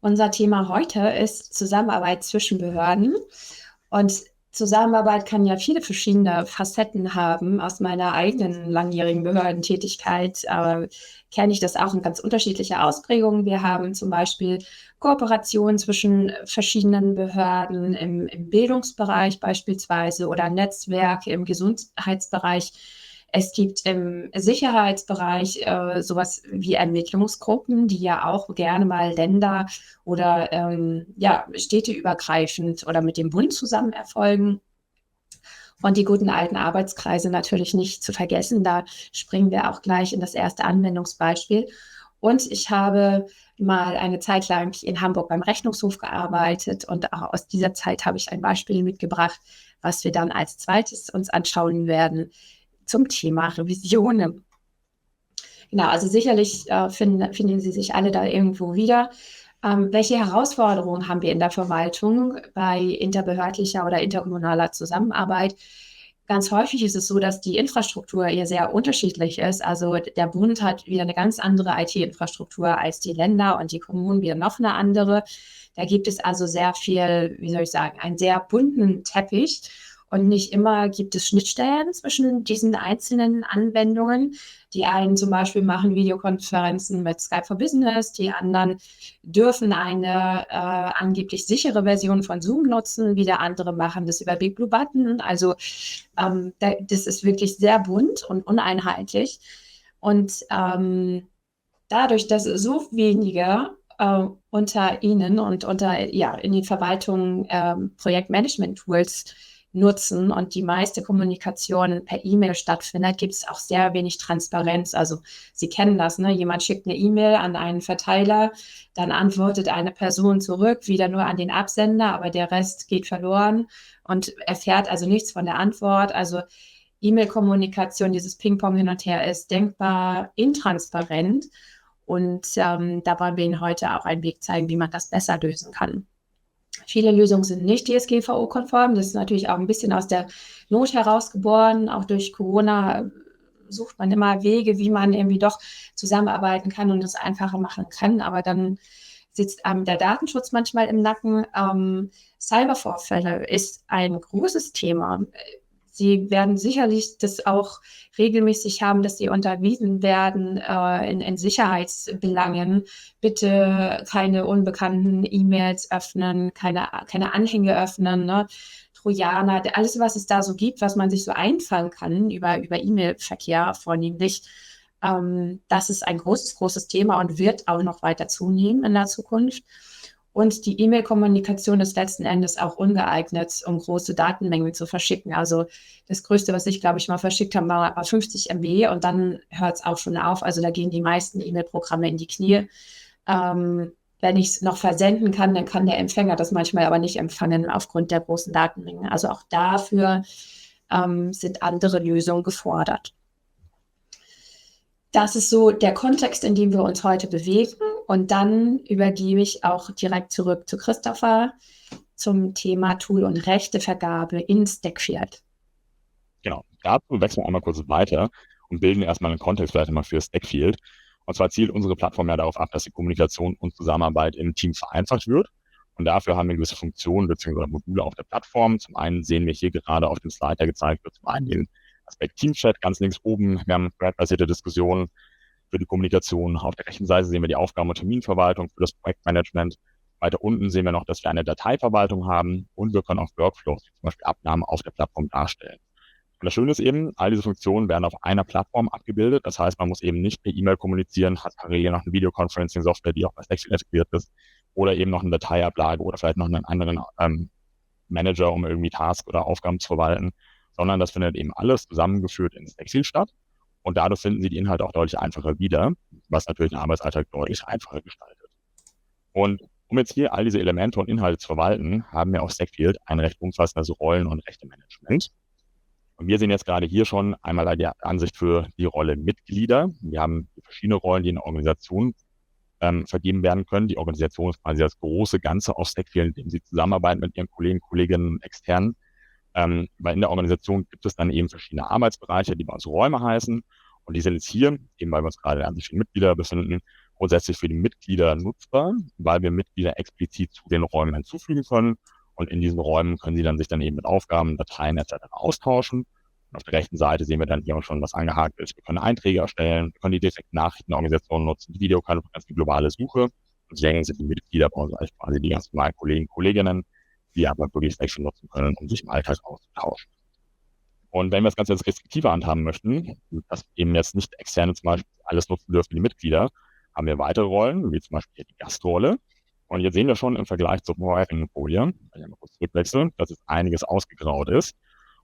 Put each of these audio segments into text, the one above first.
Unser Thema heute ist Zusammenarbeit zwischen Behörden. Und Zusammenarbeit kann ja viele verschiedene Facetten haben. Aus meiner eigenen langjährigen Behördentätigkeit kenne ich das auch in ganz unterschiedlicher Ausprägungen. Wir haben zum Beispiel Kooperationen zwischen verschiedenen Behörden im Bildungsbereich beispielsweise oder Netzwerke im Gesundheitsbereich. Es gibt im Sicherheitsbereich sowas wie Ermittlungsgruppen, die ja auch gerne mal Länder oder ja, städteübergreifend oder mit dem Bund zusammen erfolgen. Und die guten alten Arbeitskreise natürlich nicht zu vergessen. Da springen wir auch gleich in das erste Anwendungsbeispiel. Und ich habe mal eine Zeit lang in Hamburg beim Rechnungshof gearbeitet und auch aus dieser Zeit habe ich ein Beispiel mitgebracht, was wir dann als zweites uns anschauen werden zum Thema Revisionen. Genau, also sicherlich finden Sie sich alle da irgendwo wieder. Welche Herausforderungen haben wir in der Verwaltung bei interbehördlicher oder interkommunaler Zusammenarbeit? Ganz häufig ist es so, dass die Infrastruktur hier sehr unterschiedlich ist. Also der Bund hat wieder eine ganz andere IT-Infrastruktur als die Länder und die Kommunen wieder noch eine andere. Da gibt es also sehr viel, wie soll ich sagen, einen sehr bunten Teppich. Und nicht immer gibt es Schnittstellen zwischen diesen einzelnen Anwendungen. Die einen zum Beispiel machen Videokonferenzen mit Skype for Business, die anderen dürfen eine angeblich sichere Version von Zoom nutzen, wieder andere machen das über Big Blue Button. Also das ist wirklich sehr bunt und uneinheitlich. Und dadurch, dass so wenige unter Ihnen und unter, ja, in den Verwaltungen Projektmanagement-Tools nutzen und die meiste Kommunikation per E-Mail stattfindet, gibt es auch sehr wenig Transparenz. Also Sie kennen das, ne? Jemand schickt eine E-Mail an einen Verteiler, dann antwortet eine Person zurück, wieder nur an den Absender, aber der Rest geht verloren und erfährt also nichts von der Antwort. Also E-Mail-Kommunikation, dieses Ping-Pong hin und her ist denkbar intransparent. Und da wollen wir Ihnen heute auch einen Weg zeigen, wie man das besser lösen kann. Viele Lösungen sind nicht DSGVO-konform. Das ist natürlich auch ein bisschen aus der Not herausgeboren. Auch durch Corona sucht man immer Wege, wie man irgendwie doch zusammenarbeiten kann und es einfacher machen kann. Aber dann sitzt einem der Datenschutz manchmal im Nacken. Cybervorfälle ist ein großes Thema. Sie werden sicherlich das auch regelmäßig haben, dass sie unterwiesen werden in Sicherheitsbelangen. Bitte keine unbekannten E-Mails öffnen, keine Anhänge öffnen, ne? Trojaner, alles, was es da so gibt, was man sich so einfangen kann über E-Mail-Verkehr vornehmlich. Das ist ein großes, großes Thema und wird auch noch weiter zunehmen in der Zukunft. Und die E-Mail-Kommunikation ist letzten Endes auch ungeeignet, um große Datenmengen zu verschicken. Also das Größte, was ich, glaube ich, mal verschickt habe, war 50 MB und dann hört es auch schon auf. Also da gehen die meisten E-Mail-Programme in die Knie. Wenn ich es noch versenden kann, dann kann der Empfänger das manchmal aber nicht empfangen aufgrund der großen Datenmengen. Also auch dafür sind andere Lösungen gefordert. Das ist so der Kontext, in dem wir uns heute bewegen. Und dann übergebe ich auch direkt zurück zu Christopher zum Thema Tool- und Rechtevergabe in Stackfield. Genau, dazu wechseln wir einmal kurz weiter und bilden erstmal einen Kontext vielleicht mal für Stackfield. Und zwar zielt unsere Plattform ja darauf ab, dass die Kommunikation und Zusammenarbeit im Team vereinfacht wird. Und dafür haben wir gewisse Funktionen bzw. Module auf der Plattform. Zum einen sehen wir hier gerade auf dem Slide, der gezeigt wird, zum einen den Aspekt Teamchat ganz links oben. Wir haben thread-basierte Diskussionen für die Kommunikation. Auf der rechten Seite sehen wir die Aufgaben- und Terminverwaltung für das Projektmanagement. Weiter unten sehen wir noch, dass wir eine Dateiverwaltung haben und wir können auch Workflows, wie zum Beispiel Abnahmen auf der Plattform darstellen. Und das Schöne ist eben, all diese Funktionen werden auf einer Plattform abgebildet. Das heißt, man muss eben nicht per E-Mail kommunizieren, hat parallel noch eine Videoconferencing-Software, die auch bei Slack integriert ist, oder eben noch eine Dateiablage oder vielleicht noch einen anderen Manager, um irgendwie Tasks oder Aufgaben zu verwalten, sondern das findet eben alles zusammengeführt in Stackfield statt. Und dadurch finden Sie die Inhalte auch deutlich einfacher wieder, was natürlich den Arbeitsalltag deutlich einfacher gestaltet. Und um jetzt hier all diese Elemente und Inhalte zu verwalten, haben wir auf Stackfield ein recht umfassendes Rollen- und Rechtemanagement. Und wir sehen jetzt gerade hier schon einmal die Ansicht für die Rolle Mitglieder. Wir haben verschiedene Rollen, die in der Organisation vergeben werden können. Die Organisation ist quasi das große Ganze auf Stackfield, in dem Sie zusammenarbeiten mit Ihren Kollegen, Kolleginnen und Externen. Weil in der Organisation gibt es dann eben verschiedene Arbeitsbereiche, die bei uns Räume heißen. Und die sind jetzt hier, eben weil wir uns gerade an sich viele Mitglieder befinden, grundsätzlich für die Mitglieder nutzbar, weil wir Mitglieder explizit zu den Räumen hinzufügen können. Und in diesen Räumen können sie dann sich dann eben mit Aufgaben, Dateien etc. austauschen. Und auf der rechten Seite sehen wir dann hier auch schon, was angehakt ist. Wir können Einträge erstellen, wir können die direkten Nachrichtenorganisationen nutzen, die Videokonferenz, die globale Suche. Und deswegen sind die Mitglieder bei uns eigentlich quasi die ganz normalen Kollegen, Kolleginnen, die aber wirklich Slack nutzen können, um sich im Alltag auszutauschen. Und wenn wir das Ganze jetzt restriktiver handhaben möchten, dass eben jetzt nicht Externe zum Beispiel alles nutzen dürfen, die Mitglieder, haben wir weitere Rollen, wie zum Beispiel hier die Gastrolle. Und jetzt sehen wir schon im Vergleich zur vorherigen Folie, wenn ich mal kurz zurückwechseln, dass jetzt einiges ausgegraut ist.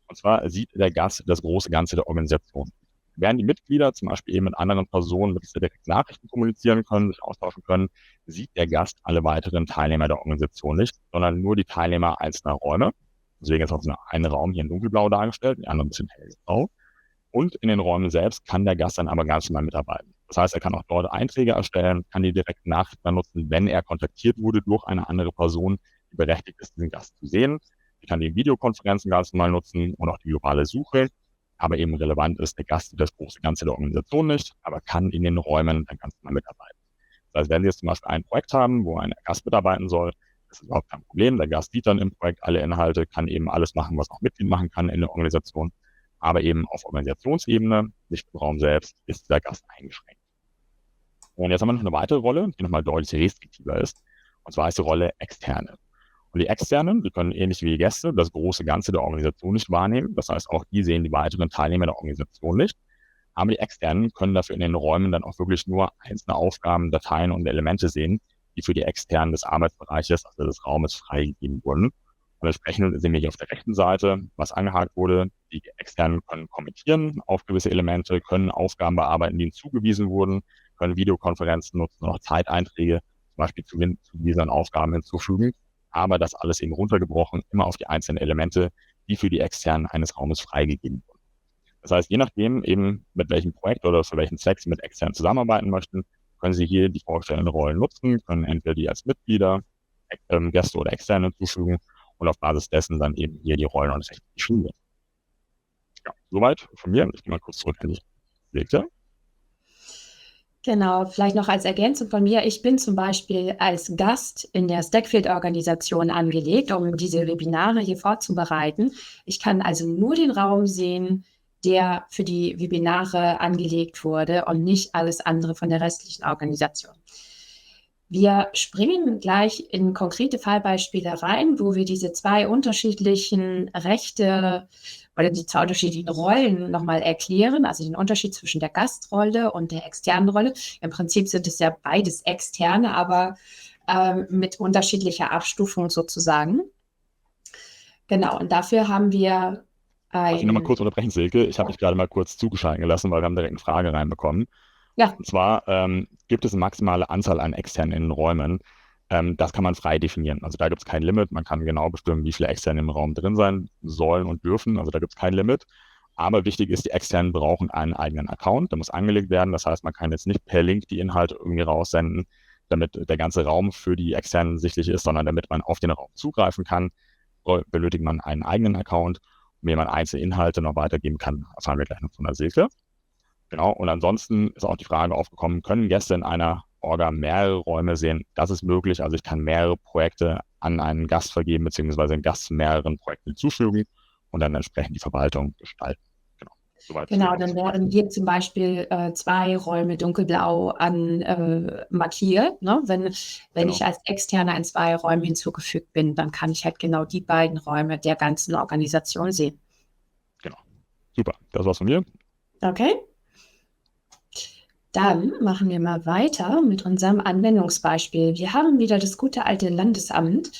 Und zwar sieht der Gast das große Ganze der Organisation. Während die Mitglieder zum Beispiel eben mit anderen Personen mit direkt Nachrichten kommunizieren können, sich austauschen können, sieht der Gast alle weiteren Teilnehmer der Organisation nicht, sondern nur die Teilnehmer einzelner Räume. Deswegen ist auch so ein Raum hier in dunkelblau dargestellt, die andere ein bisschen hellgrau. Und in den Räumen selbst kann der Gast dann aber ganz normal mitarbeiten. Das heißt, er kann auch dort Einträge erstellen, kann die direkten Nachrichten nutzen, wenn er kontaktiert wurde durch eine andere Person, die berechtigt ist, diesen Gast zu sehen. Er kann die Videokonferenzen ganz normal nutzen und auch die globale Suche. Aber eben relevant ist, der Gast sieht das große Ganze der Organisation nicht, aber kann in den Räumen dann ganz normal mitarbeiten. Das heißt, wenn Sie jetzt zum Beispiel ein Projekt haben, wo ein Gast mitarbeiten soll, das ist überhaupt kein Problem. Der Gast sieht dann im Projekt alle Inhalte, kann eben alles machen, was auch Mitglied machen kann in der Organisation. Aber eben auf Organisationsebene, nicht im Raum selbst, ist der Gast eingeschränkt. Und jetzt haben wir noch eine weitere Rolle, die nochmal deutlich restriktiver ist. Und zwar ist die Rolle Externe. Und die Externen, die können ähnlich wie die Gäste das große Ganze der Organisation nicht wahrnehmen. Das heißt, auch die sehen die weiteren Teilnehmer der Organisation nicht. Aber die Externen können dafür in den Räumen dann auch wirklich nur einzelne Aufgaben, Dateien und Elemente sehen, die für die Externen des Arbeitsbereiches, also des Raumes, freigegeben wurden. Und entsprechend sehen wir hier auf der rechten Seite, was angehakt wurde. Die Externen können kommentieren auf gewisse Elemente, können Aufgaben bearbeiten, die ihnen zugewiesen wurden, können Videokonferenzen nutzen und auch Zeiteinträge zum Beispiel zu diesen Aufgaben hinzufügen. Aber das alles eben runtergebrochen, immer auf die einzelnen Elemente, die für die Externen eines Raumes freigegeben wurden. Das heißt, je nachdem eben, mit welchem Projekt oder für welchen Zweck Sie mit Externen zusammenarbeiten möchten, können Sie hier die vorgestellten Rollen nutzen, können entweder die als Mitglieder, Gäste oder Externe hinzufügen und auf Basis dessen dann eben hier die Rollen und Rechte schulen. Ja, soweit von mir. Ich gehe mal kurz zurück an die Silke. Genau, vielleicht noch als Ergänzung von mir. Ich bin zum Beispiel als Gast in der Stackfield-Organisation angelegt, um diese Webinare hier vorzubereiten. Ich kann also nur den Raum sehen, der für die Webinare angelegt wurde und nicht alles andere von der restlichen Organisation. Wir springen gleich in konkrete Fallbeispiele rein, wo wir diese zwei unterschiedlichen Rechte oder die zwei unterschiedlichen Rollen nochmal erklären, also den Unterschied zwischen der Gastrolle und der externen Rolle. Im Prinzip sind es ja beides externe, aber mit unterschiedlicher Abstufung sozusagen. Genau, und dafür haben wir Darf ich nochmal kurz unterbrechen, Silke? Ich habe mich gerade mal kurz zugeschalten gelassen, weil wir haben direkt eine Frage reinbekommen. Ja. Und zwar gibt es eine maximale Anzahl an Externen in den Räumen. Das kann man frei definieren. Also da gibt es kein Limit. Man kann genau bestimmen, wie viele Externe im Raum drin sein sollen und dürfen. Also da gibt es kein Limit. Aber wichtig ist, die Externen brauchen einen eigenen Account. Der muss angelegt werden. Das heißt, man kann jetzt nicht per Link die Inhalte irgendwie raussenden, damit der ganze Raum für die Externen sichtlich ist, sondern damit man auf den Raum zugreifen kann, benötigt man einen eigenen Account. Und wie man einzelne Inhalte noch weitergeben kann, erfahren wir gleich noch von der Silke. Genau, und ansonsten ist auch die Frage aufgekommen, können Gäste in einer Orga mehrere Räume sehen? Das ist möglich, also ich kann mehrere Projekte an einen Gast vergeben, beziehungsweise einen Gast zu mehreren Projekten hinzufügen und dann entsprechend die Verwaltung gestalten. Genau, dann wären hier zum Beispiel 2 Räume dunkelblau markiert. Ne? Wenn ich als Externer in 2 Räumen hinzugefügt bin, dann kann ich halt genau die beiden Räume der ganzen Organisation sehen. Genau, super, das war's von mir. Okay. Dann machen wir mal weiter mit unserem Anwendungsbeispiel. Wir haben wieder das gute alte Landesamt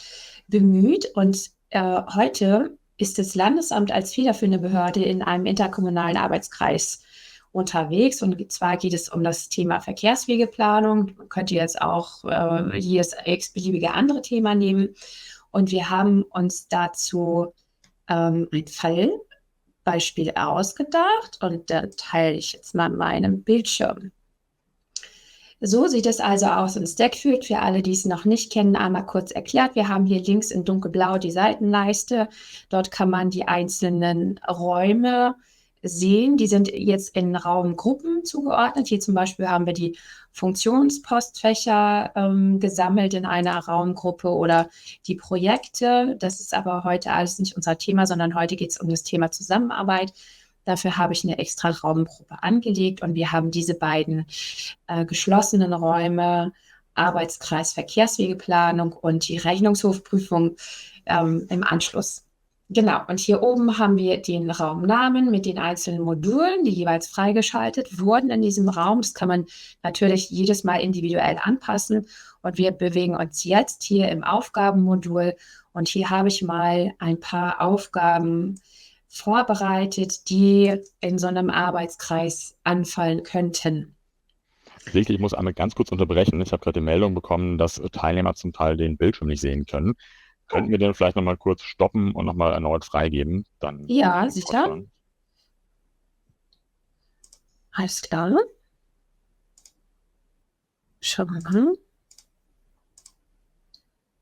bemüht und heute ist das Landesamt als federführende Behörde in einem interkommunalen Arbeitskreis unterwegs. Und zwar geht es um das Thema Verkehrswegeplanung. Man könnte jetzt auch hier das x-beliebige andere Thema nehmen. Und wir haben uns dazu ein Fallbeispiel ausgedacht und da teile ich jetzt mal meinen Bildschirm. So sieht es also aus in Stackfield. Für alle, die es noch nicht kennen, einmal kurz erklärt. Wir haben hier links in dunkelblau die Seitenleiste. Dort kann man die einzelnen Räume sehen. Die sind jetzt in Raumgruppen zugeordnet. Hier zum Beispiel haben wir die Funktionspostfächer gesammelt in einer Raumgruppe oder die Projekte. Das ist aber heute alles nicht unser Thema, sondern heute geht es um das Thema Zusammenarbeit. Dafür habe ich eine extra Raumgruppe angelegt und wir haben diese beiden geschlossenen Räume, Arbeitskreis Verkehrswegeplanung und die Rechnungshofprüfung im Anschluss. Genau, und hier oben haben wir den Raumnamen mit den einzelnen Modulen, die jeweils freigeschaltet wurden in diesem Raum. Das kann man natürlich jedes Mal individuell anpassen. Und wir bewegen uns jetzt hier im Aufgabenmodul. Und hier habe ich mal ein paar Aufgaben vorbereitet, die in so einem Arbeitskreis anfallen könnten. Ich muss einmal ganz kurz unterbrechen. Ich habe gerade die Meldung bekommen, dass Teilnehmer zum Teil den Bildschirm nicht sehen können. Könnten wir den vielleicht nochmal kurz stoppen und nochmal erneut freigeben? Dann Ja, sicher. Alles klar. Schauen wir mal.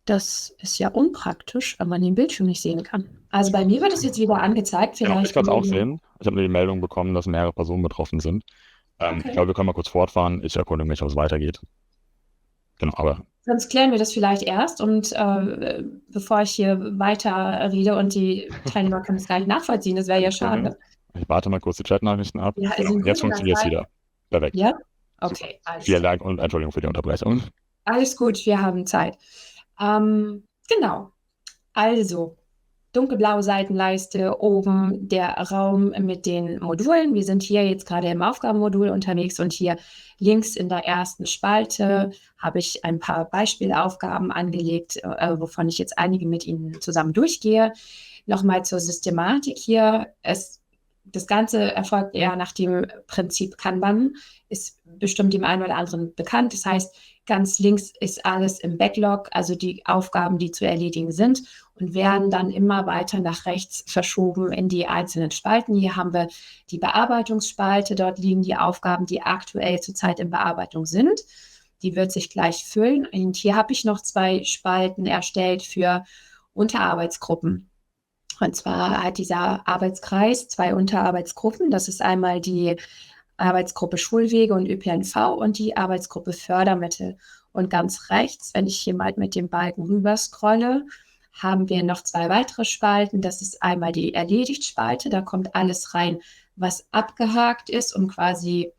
Das ist ja unpraktisch, wenn man den Bildschirm nicht sehen kann. Also bei mir wird es jetzt wieder angezeigt. Genau, ich kann es auch irgendwie- sehen. Ich habe nur die Meldung bekommen, dass mehrere Personen betroffen sind. Okay. Ich glaube, wir können mal kurz fortfahren. Ich erkundige mich, ob es weitergeht. Genau, aber Sonst klären wir das vielleicht erst und bevor ich hier weiter rede und die Teilnehmer können es gar nicht nachvollziehen, das wäre ja schade. ich warte mal kurz die Chatnachrichten ab. Ja, Genau, sind jetzt gut in der funktioniert es Zeit? wieder. Perfekt. Ja? Okay, alles Vielen klar. Dank und Entschuldigung für die Unterbrechung. Alles gut, wir haben Zeit. Genau. Also, dunkelblaue Seitenleiste, oben der Raum mit den Modulen. Wir sind hier jetzt gerade im Aufgabenmodul unterwegs und hier links in der ersten Spalte habe ich ein paar Beispielaufgaben angelegt, wovon ich jetzt einige mit Ihnen zusammen durchgehe. Nochmal zur Systematik hier. Das Ganze erfolgt eher nach dem Prinzip Kanban, ist bestimmt dem einen oder anderen bekannt. Das heißt, ganz links ist alles im Backlog, also die Aufgaben, die zu erledigen sind und werden dann immer weiter nach rechts verschoben in die einzelnen Spalten. Hier haben wir die Bearbeitungsspalte, dort liegen die Aufgaben, die aktuell zurzeit in Bearbeitung sind. Die wird sich gleich füllen. Und hier habe ich noch 2 Spalten erstellt für Unterarbeitsgruppen. Und zwar hat dieser Arbeitskreis 2 Unterarbeitsgruppen. Das ist einmal die Arbeitsgruppe Schulwege und ÖPNV und die Arbeitsgruppe Fördermittel. Und ganz rechts, wenn ich hier mal mit dem Balken rüber scrolle, haben wir noch 2 weitere Spalten. Das ist einmal die Erledigt-Spalte. Da kommt alles rein, was abgehakt ist und quasi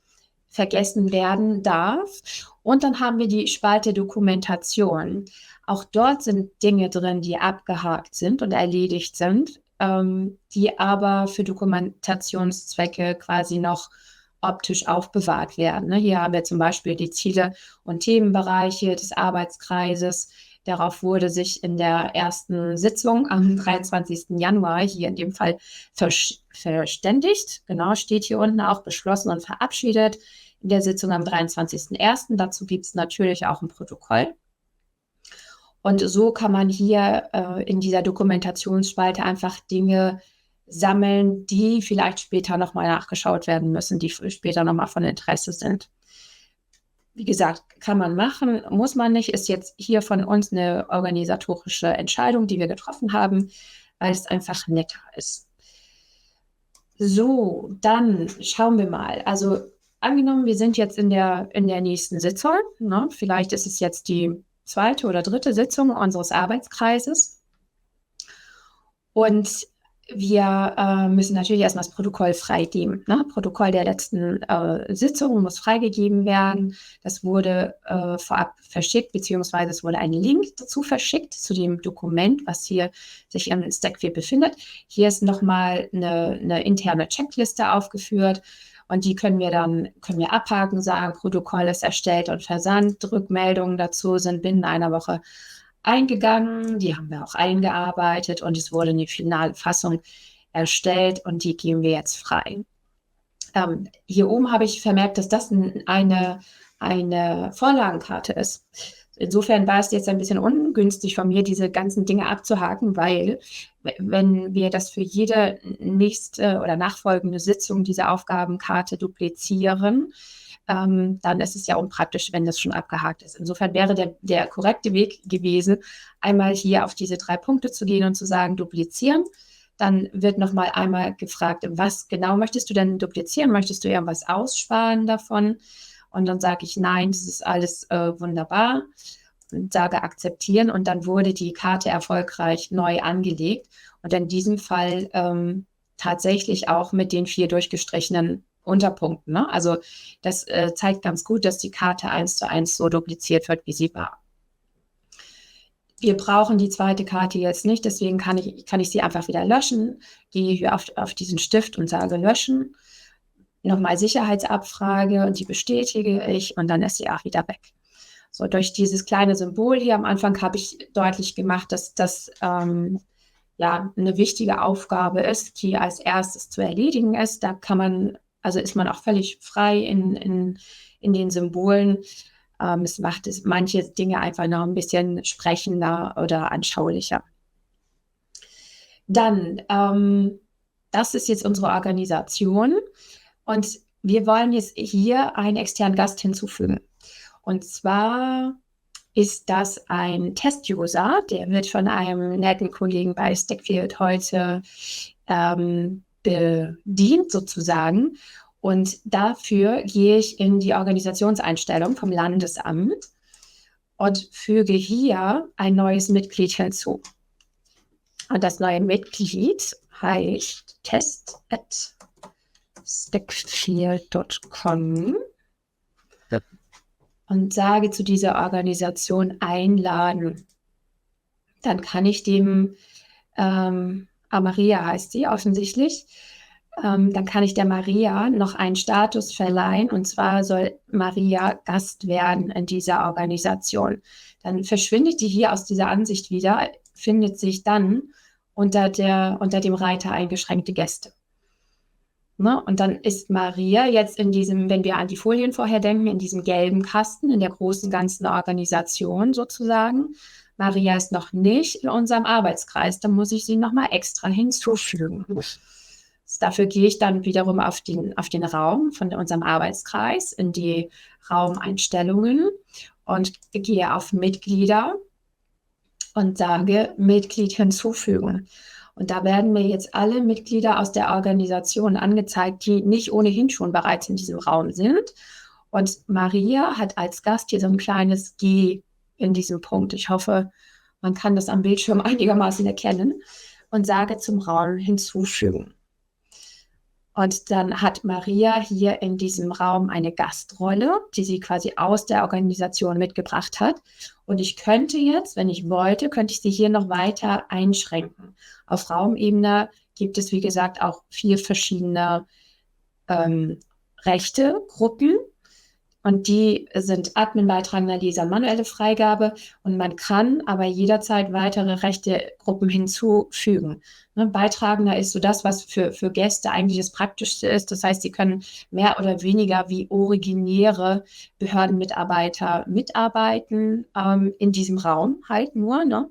vergessen werden darf. Und dann haben wir die Spalte Dokumentation. Auch dort sind Dinge drin, die abgehakt sind und erledigt sind, die aber für Dokumentationszwecke quasi noch optisch aufbewahrt werden. Hier haben wir zum Beispiel die Ziele und Themenbereiche des Arbeitskreises. Darauf wurde sich in der ersten Sitzung am 23. Januar hier in dem Fall verständigt. Genau, steht hier unten auch beschlossen und verabschiedet in der Sitzung am 23.01. Dazu gibt es natürlich auch ein Protokoll. Und so kann man hier in dieser Dokumentationsspalte einfach Dinge sammeln, die vielleicht später nochmal nachgeschaut werden müssen, die später nochmal von Interesse sind. Wie gesagt, kann man machen, muss man nicht, ist jetzt hier von uns eine organisatorische Entscheidung, die wir getroffen haben, weil es einfach netter ist. So, dann schauen wir mal. Also angenommen, wir sind jetzt in der nächsten Sitzung, ne? Vielleicht ist es jetzt die 2. oder 3. Sitzung unseres Arbeitskreises. Und wir müssen natürlich erstmal das Protokoll freigeben. Ne? Protokoll der letzten Sitzung muss freigegeben werden. Das wurde vorab verschickt, beziehungsweise es wurde ein Link dazu verschickt, zu dem Dokument, was hier sich im Stackview befindet. Hier ist nochmal eine interne Checkliste aufgeführt. Und die können wir abhaken, sagen, Protokoll ist erstellt und versandt. Rückmeldungen dazu sind binnen einer Woche eingegangen. Die haben wir auch eingearbeitet und es wurde eine finale Fassung erstellt und die geben wir jetzt frei. Hier oben habe ich vermerkt, dass das eine Vorlagenkarte ist. Insofern war es jetzt ein bisschen ungünstig von mir, diese ganzen Dinge abzuhaken, weil wenn wir das für jede nächste oder nachfolgende Sitzung diese Aufgabenkarte duplizieren, dann ist es ja unpraktisch, wenn das schon abgehakt ist. Insofern wäre der korrekte Weg gewesen, einmal hier auf diese 3 Punkte zu gehen und zu sagen, duplizieren. Dann wird nochmal einmal gefragt, was genau möchtest du denn duplizieren? Möchtest du irgendwas aussparen davon? Und dann sage ich, nein, das ist alles wunderbar. Und sage akzeptieren. Und dann wurde die Karte erfolgreich neu angelegt. Und in diesem Fall tatsächlich auch mit den 4 durchgestrichenen Unterpunkten. Ne? Also das zeigt ganz gut, dass die Karte 1:1 so dupliziert wird, wie sie war. Wir brauchen die zweite Karte jetzt nicht, deswegen kann ich sie einfach wieder löschen. Gehe hier auf diesen Stift und sage löschen. Nochmal Sicherheitsabfrage und die bestätige ich und dann ist sie auch wieder weg. So, durch dieses kleine Symbol hier am Anfang habe ich deutlich gemacht, dass das ja eine wichtige Aufgabe ist, die als erstes zu erledigen ist. Da ist man auch völlig frei in den Symbolen. Es macht manche Dinge einfach noch ein bisschen sprechender oder anschaulicher. Dann, das ist jetzt unsere Organisation und wir wollen jetzt hier einen externen Gast hinzufügen. Und zwar ist das ein Test-User, der wird von einem netten Kollegen bei Stackfield heute bedient sozusagen. Und dafür gehe ich in die Organisationseinstellung vom Landesamt und füge hier ein neues Mitglied hinzu. Und das neue Mitglied heißt test@stackfield.com und sage zu dieser Organisation einladen. Dann kann ich dem, Maria heißt sie offensichtlich, dann kann ich der Maria noch einen Status verleihen und zwar soll Maria Gast werden in dieser Organisation. Dann verschwindet die hier aus dieser Ansicht wieder, findet sich dann unter dem Reiter eingeschränkte Gäste. Ne? Und dann ist Maria jetzt in diesem, wenn wir an die Folien vorher denken, in diesem gelben Kasten, in der großen ganzen Organisation sozusagen. Maria ist noch nicht in unserem Arbeitskreis, dann muss ich sie nochmal extra hinzufügen. Dafür gehe ich dann wiederum auf den Raum von unserem Arbeitskreis, in die Raumeinstellungen und gehe auf Mitglieder und sage Mitglied hinzufügen. Und da werden mir jetzt alle Mitglieder aus der Organisation angezeigt, die nicht ohnehin schon bereits in diesem Raum sind. Und Maria hat als Gast hier so ein kleines G in diesem Punkt. Ich hoffe, man kann das am Bildschirm einigermaßen erkennen. Und sage zum Raum hinzufügen. Und dann hat Maria hier in diesem Raum eine Gastrolle, die sie quasi aus der Organisation mitgebracht hat. Und ich könnte jetzt, wenn ich wollte, könnte ich sie hier noch weiter einschränken. Auf Raumebene gibt es, wie gesagt, auch 4 verschiedene Rechte, Gruppen. Und die sind Admin, Beitragender, Leser, manuelle Freigabe. Und man kann aber jederzeit weitere Rechte-Gruppen hinzufügen. Ne, Beitragender ist so das, was für Gäste eigentlich das Praktischste ist. Das heißt, sie können mehr oder weniger wie originäre Behördenmitarbeiter mitarbeiten in diesem Raum halt nur. Ne?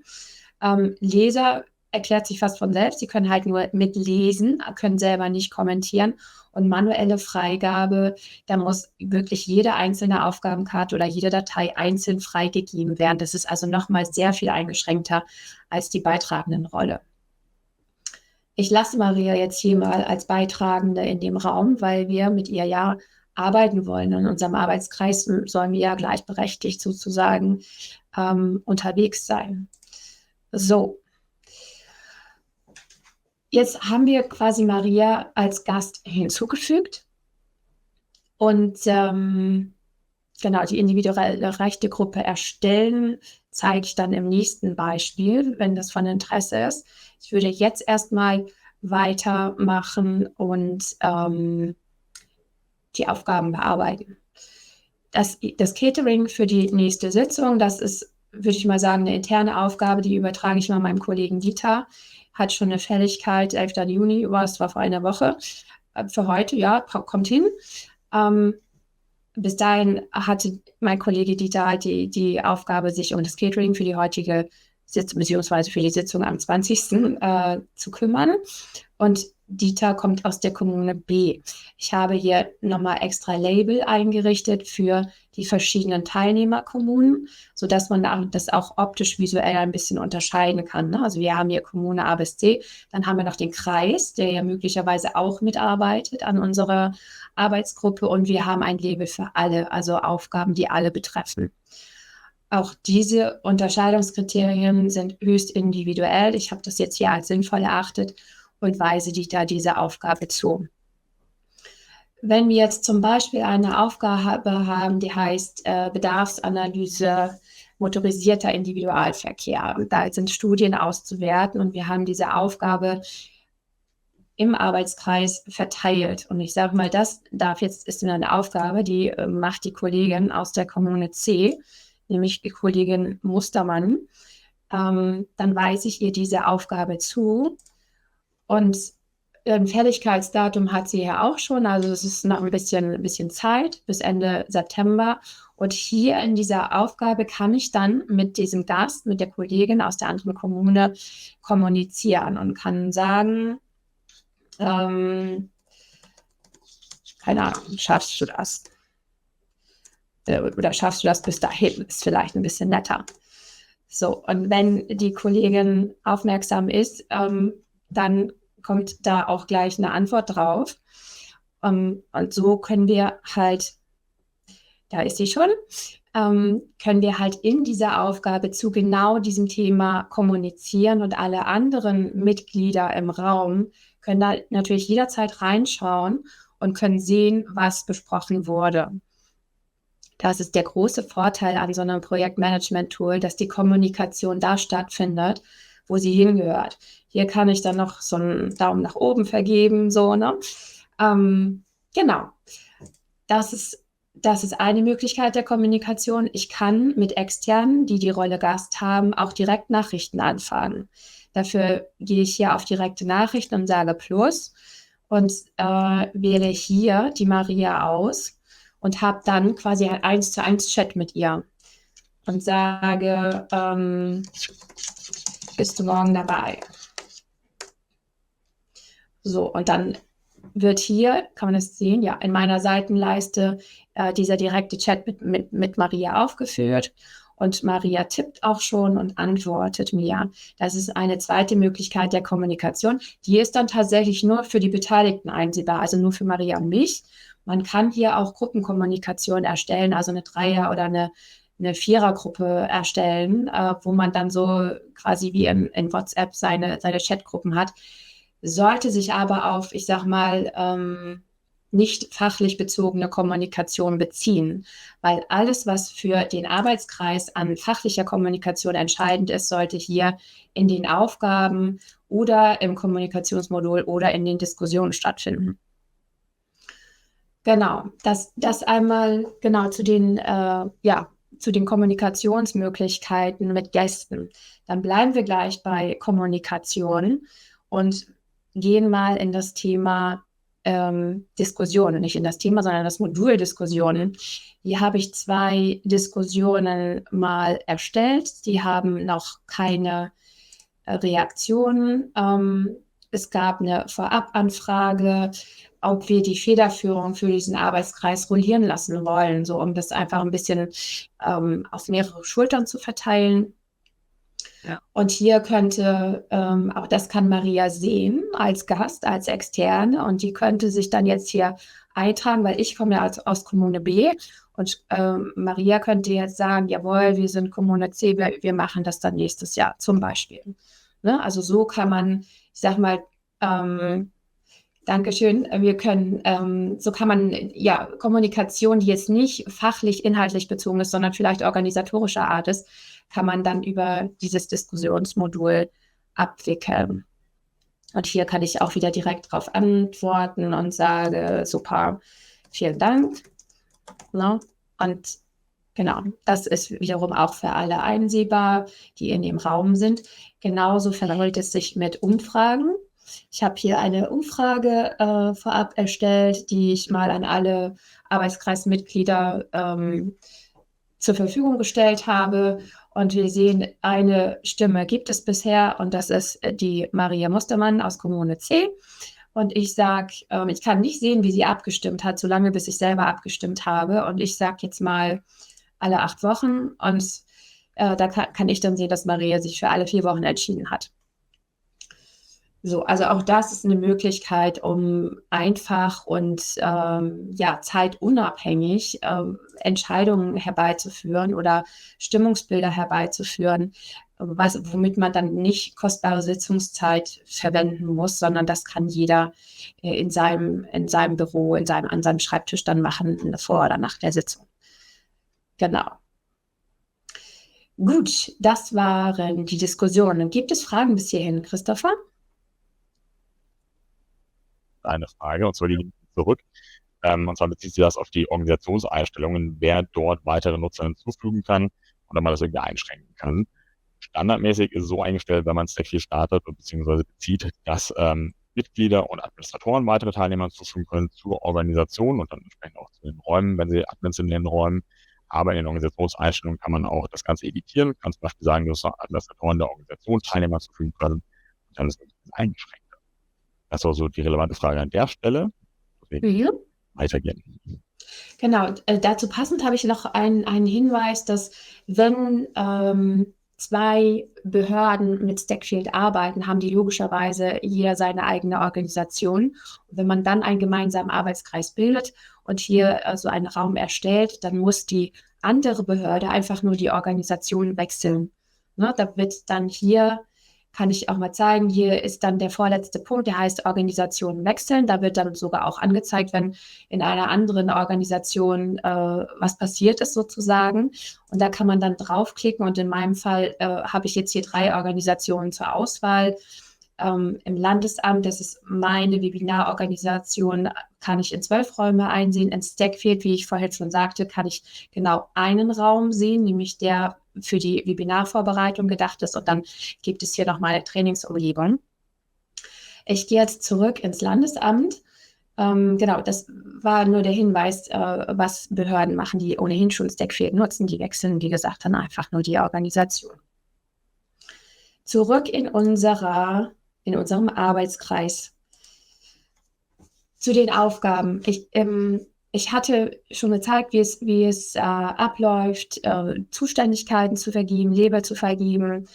Leser erklärt sich fast von selbst. Sie können halt nur mitlesen, können selber nicht kommentieren. Und manuelle Freigabe, da muss wirklich jede einzelne Aufgabenkarte oder jede Datei einzeln freigegeben werden. Das ist also nochmal sehr viel eingeschränkter als die Beitragendenrolle. Ich lasse Maria jetzt hier mal als Beitragende in dem Raum, weil wir mit ihr ja arbeiten wollen. In unserem Arbeitskreis sollen wir ja gleichberechtigt sozusagen unterwegs sein. So. Jetzt haben wir quasi Maria als Gast hinzugefügt und genau, die individuelle Rechtegruppe erstellen zeige ich dann im nächsten Beispiel, wenn das von Interesse ist. Ich würde jetzt erstmal weitermachen und die Aufgaben bearbeiten. Das Catering für die nächste Sitzung, das ist, würde ich mal sagen, eine interne Aufgabe, die übertrage ich mal meinem Kollegen Dieter. Hat schon eine Fälligkeit, 11. Juni, es war vor einer Woche. Für heute, ja, kommt hin. Bis dahin hatte mein Kollege Dieter halt die Aufgabe, sich um das Catering für die heutige Sitzung, beziehungsweise für die Sitzung am 20. Zu kümmern. Und Dieter kommt aus der Kommune B. Ich habe hier nochmal extra Label eingerichtet für die verschiedenen Teilnehmerkommunen, sodass man das auch optisch visuell ein bisschen unterscheiden kann. Ne? Also wir haben hier Kommune A bis C, dann haben wir noch den Kreis, der ja möglicherweise auch mitarbeitet an unserer Arbeitsgruppe, und wir haben ein Label für alle, also Aufgaben, die alle betreffen. Auch diese Unterscheidungskriterien sind höchst individuell. Ich habe das jetzt hier als sinnvoll erachtet und weise diese Aufgabe zu. Wenn wir jetzt zum Beispiel eine Aufgabe haben, die heißt Bedarfsanalyse motorisierter Individualverkehr, da sind Studien auszuwerten und wir haben diese Aufgabe im Arbeitskreis verteilt. Und ich sage mal, ist eine Aufgabe, die macht die Kollegin aus der Kommune C, nämlich die Kollegin Mustermann. Dann weise ich ihr diese Aufgabe zu. Und ein Fälligkeitsdatum hat sie ja auch schon, also es ist noch ein bisschen Zeit bis Ende September. Und hier in dieser Aufgabe kann ich dann mit diesem Gast, mit der Kollegin aus der anderen Kommune kommunizieren und kann sagen, keine Ahnung, schaffst du das? Oder schaffst du das bis dahin? Ist vielleicht ein bisschen netter. So, und wenn die Kollegin aufmerksam ist, dann kommt da auch gleich eine Antwort drauf. Und so können wir halt, da ist sie schon, können wir halt in dieser Aufgabe zu genau diesem Thema kommunizieren, und alle anderen Mitglieder im Raum können da natürlich jederzeit reinschauen und können sehen, was besprochen wurde. Das ist der große Vorteil an so einem Projektmanagement-Tool, dass die Kommunikation da stattfindet, wo sie hingehört. Hier kann ich dann noch so einen Daumen nach oben vergeben, so, ne? Genau. Das ist eine Möglichkeit der Kommunikation. Ich kann mit Externen, die die Rolle Gast haben, auch direkt Nachrichten anfangen. Dafür gehe ich hier auf direkte Nachrichten und sage Plus und wähle hier die Maria aus und habe dann quasi ein 1:1 Chat mit ihr und sage, bist du morgen dabei? So, und dann wird hier, kann man das sehen, ja, in meiner Seitenleiste dieser direkte Chat mit Maria aufgeführt. Und Maria tippt auch schon und antwortet mir. Das ist eine zweite Möglichkeit der Kommunikation. Die ist dann tatsächlich nur für die Beteiligten einsehbar, also nur für Maria und mich. Man kann hier auch Gruppenkommunikation erstellen, also eine Dreier- oder eine Vierergruppe erstellen, wo man dann so quasi wie in WhatsApp seine Chatgruppen hat. Sollte sich aber auf, ich sag mal, nicht fachlich bezogene Kommunikation beziehen, weil alles, was für den Arbeitskreis an fachlicher Kommunikation entscheidend ist, sollte hier in den Aufgaben oder im Kommunikationsmodul oder in den Diskussionen stattfinden. Genau, das einmal genau zu den Kommunikationsmöglichkeiten mit Gästen. Dann bleiben wir gleich bei Kommunikation und gehen mal in das Thema Diskussionen, nicht in das Thema, sondern das Modul Diskussionen. Hier habe ich 2 Diskussionen mal erstellt. Die haben noch keine Reaktionen. Es gab eine Vorabanfrage, ob wir die Federführung für diesen Arbeitskreis rollieren lassen wollen, so um das einfach ein bisschen auf mehrere Schultern zu verteilen. Ja. Und hier könnte, auch das kann Maria sehen als Gast, als Externe, und die könnte sich dann jetzt hier eintragen, weil ich komme ja aus Kommune B und Maria könnte jetzt sagen, jawohl, wir sind Kommune C, wir machen das dann nächstes Jahr zum Beispiel. Ne? Also so kann man, ich sag mal, Dankeschön. So kann man ja Kommunikation, die jetzt nicht fachlich, inhaltlich bezogen ist, sondern vielleicht organisatorischer Art ist, kann man dann über dieses Diskussionsmodul abwickeln. Und hier kann ich auch wieder direkt darauf antworten und sage, super, vielen Dank. No? Und genau, das ist wiederum auch für alle einsehbar, die in dem Raum sind. Genauso verhält es sich mit Umfragen. Ich habe hier eine Umfrage vorab erstellt, die ich mal an alle Arbeitskreismitglieder zur Verfügung gestellt habe. Und wir sehen, eine Stimme gibt es bisher, und das ist die Maria Mustermann aus Kommune C. und ich sage, ich kann nicht sehen, wie sie abgestimmt hat, solange bis ich selber abgestimmt habe. Und ich sage jetzt mal alle 8 Wochen. Und da kann ich dann sehen, dass Maria sich für alle 4 Wochen entschieden hat. So, also auch das ist eine Möglichkeit, um einfach und zeitunabhängig Entscheidungen herbeizuführen oder Stimmungsbilder herbeizuführen, womit man dann nicht kostbare Sitzungszeit verwenden muss, sondern das kann jeder in seinem Büro, an seinem Schreibtisch dann machen, vor oder nach der Sitzung. Genau. Gut, das waren die Diskussionen. Gibt es Fragen bis hierhin, Christopher? Eine Frage, und zwar die zurück. Und zwar bezieht sich das auf die Organisationseinstellungen, wer dort weitere Nutzer hinzufügen kann oder man das irgendwie einschränken kann. Standardmäßig ist es so eingestellt, wenn man Stackfield startet bzw. bezieht, dass Mitglieder und Administratoren weitere Teilnehmer hinzufügen können zur Organisation und dann entsprechend auch zu den Räumen, wenn sie Admins in den Räumen. Aber in den Organisationseinstellungen kann man auch das Ganze editieren, kann zum Beispiel sagen, dass Administratoren der Organisation Teilnehmer hinzufügen können und dann ist es eingeschränkt. Das war so die relevante Frage an der Stelle. Deswegen weitergehen. Genau, dazu passend habe ich noch einen Hinweis, dass wenn 2 Behörden mit Stackfield arbeiten, haben die logischerweise jeder seine eigene Organisation. Und wenn man dann einen gemeinsamen Arbeitskreis bildet und hier so einen Raum erstellt, dann muss die andere Behörde einfach nur die Organisation wechseln. Ne, da wird dann hier, kann ich auch mal zeigen, hier ist dann der vorletzte Punkt, der heißt Organisation wechseln. Da wird dann sogar auch angezeigt, wenn in einer anderen Organisation was passiert ist sozusagen. Und da kann man dann draufklicken und in meinem Fall habe ich jetzt hier 3 Organisationen zur Auswahl. Im Landesamt, das ist meine Webinarorganisation, kann ich in 12 Räume einsehen. In Stackfield, wie ich vorhin schon sagte, kann ich genau einen Raum sehen, nämlich der für die Webinarvorbereitung gedacht ist. Und dann gibt es hier noch mal eine Trainingsumgebung. Ich gehe jetzt zurück ins Landesamt. Genau, das war nur der Hinweis, was Behörden machen, die ohnehin schon Stackfield nutzen. Die wechseln, wie gesagt, dann einfach nur die Organisation. Zurück in unserem Arbeitskreis. Zu den Aufgaben. Ich hatte schon gezeigt, wie es abläuft, Zuständigkeiten zu vergeben, Label zu vergeben,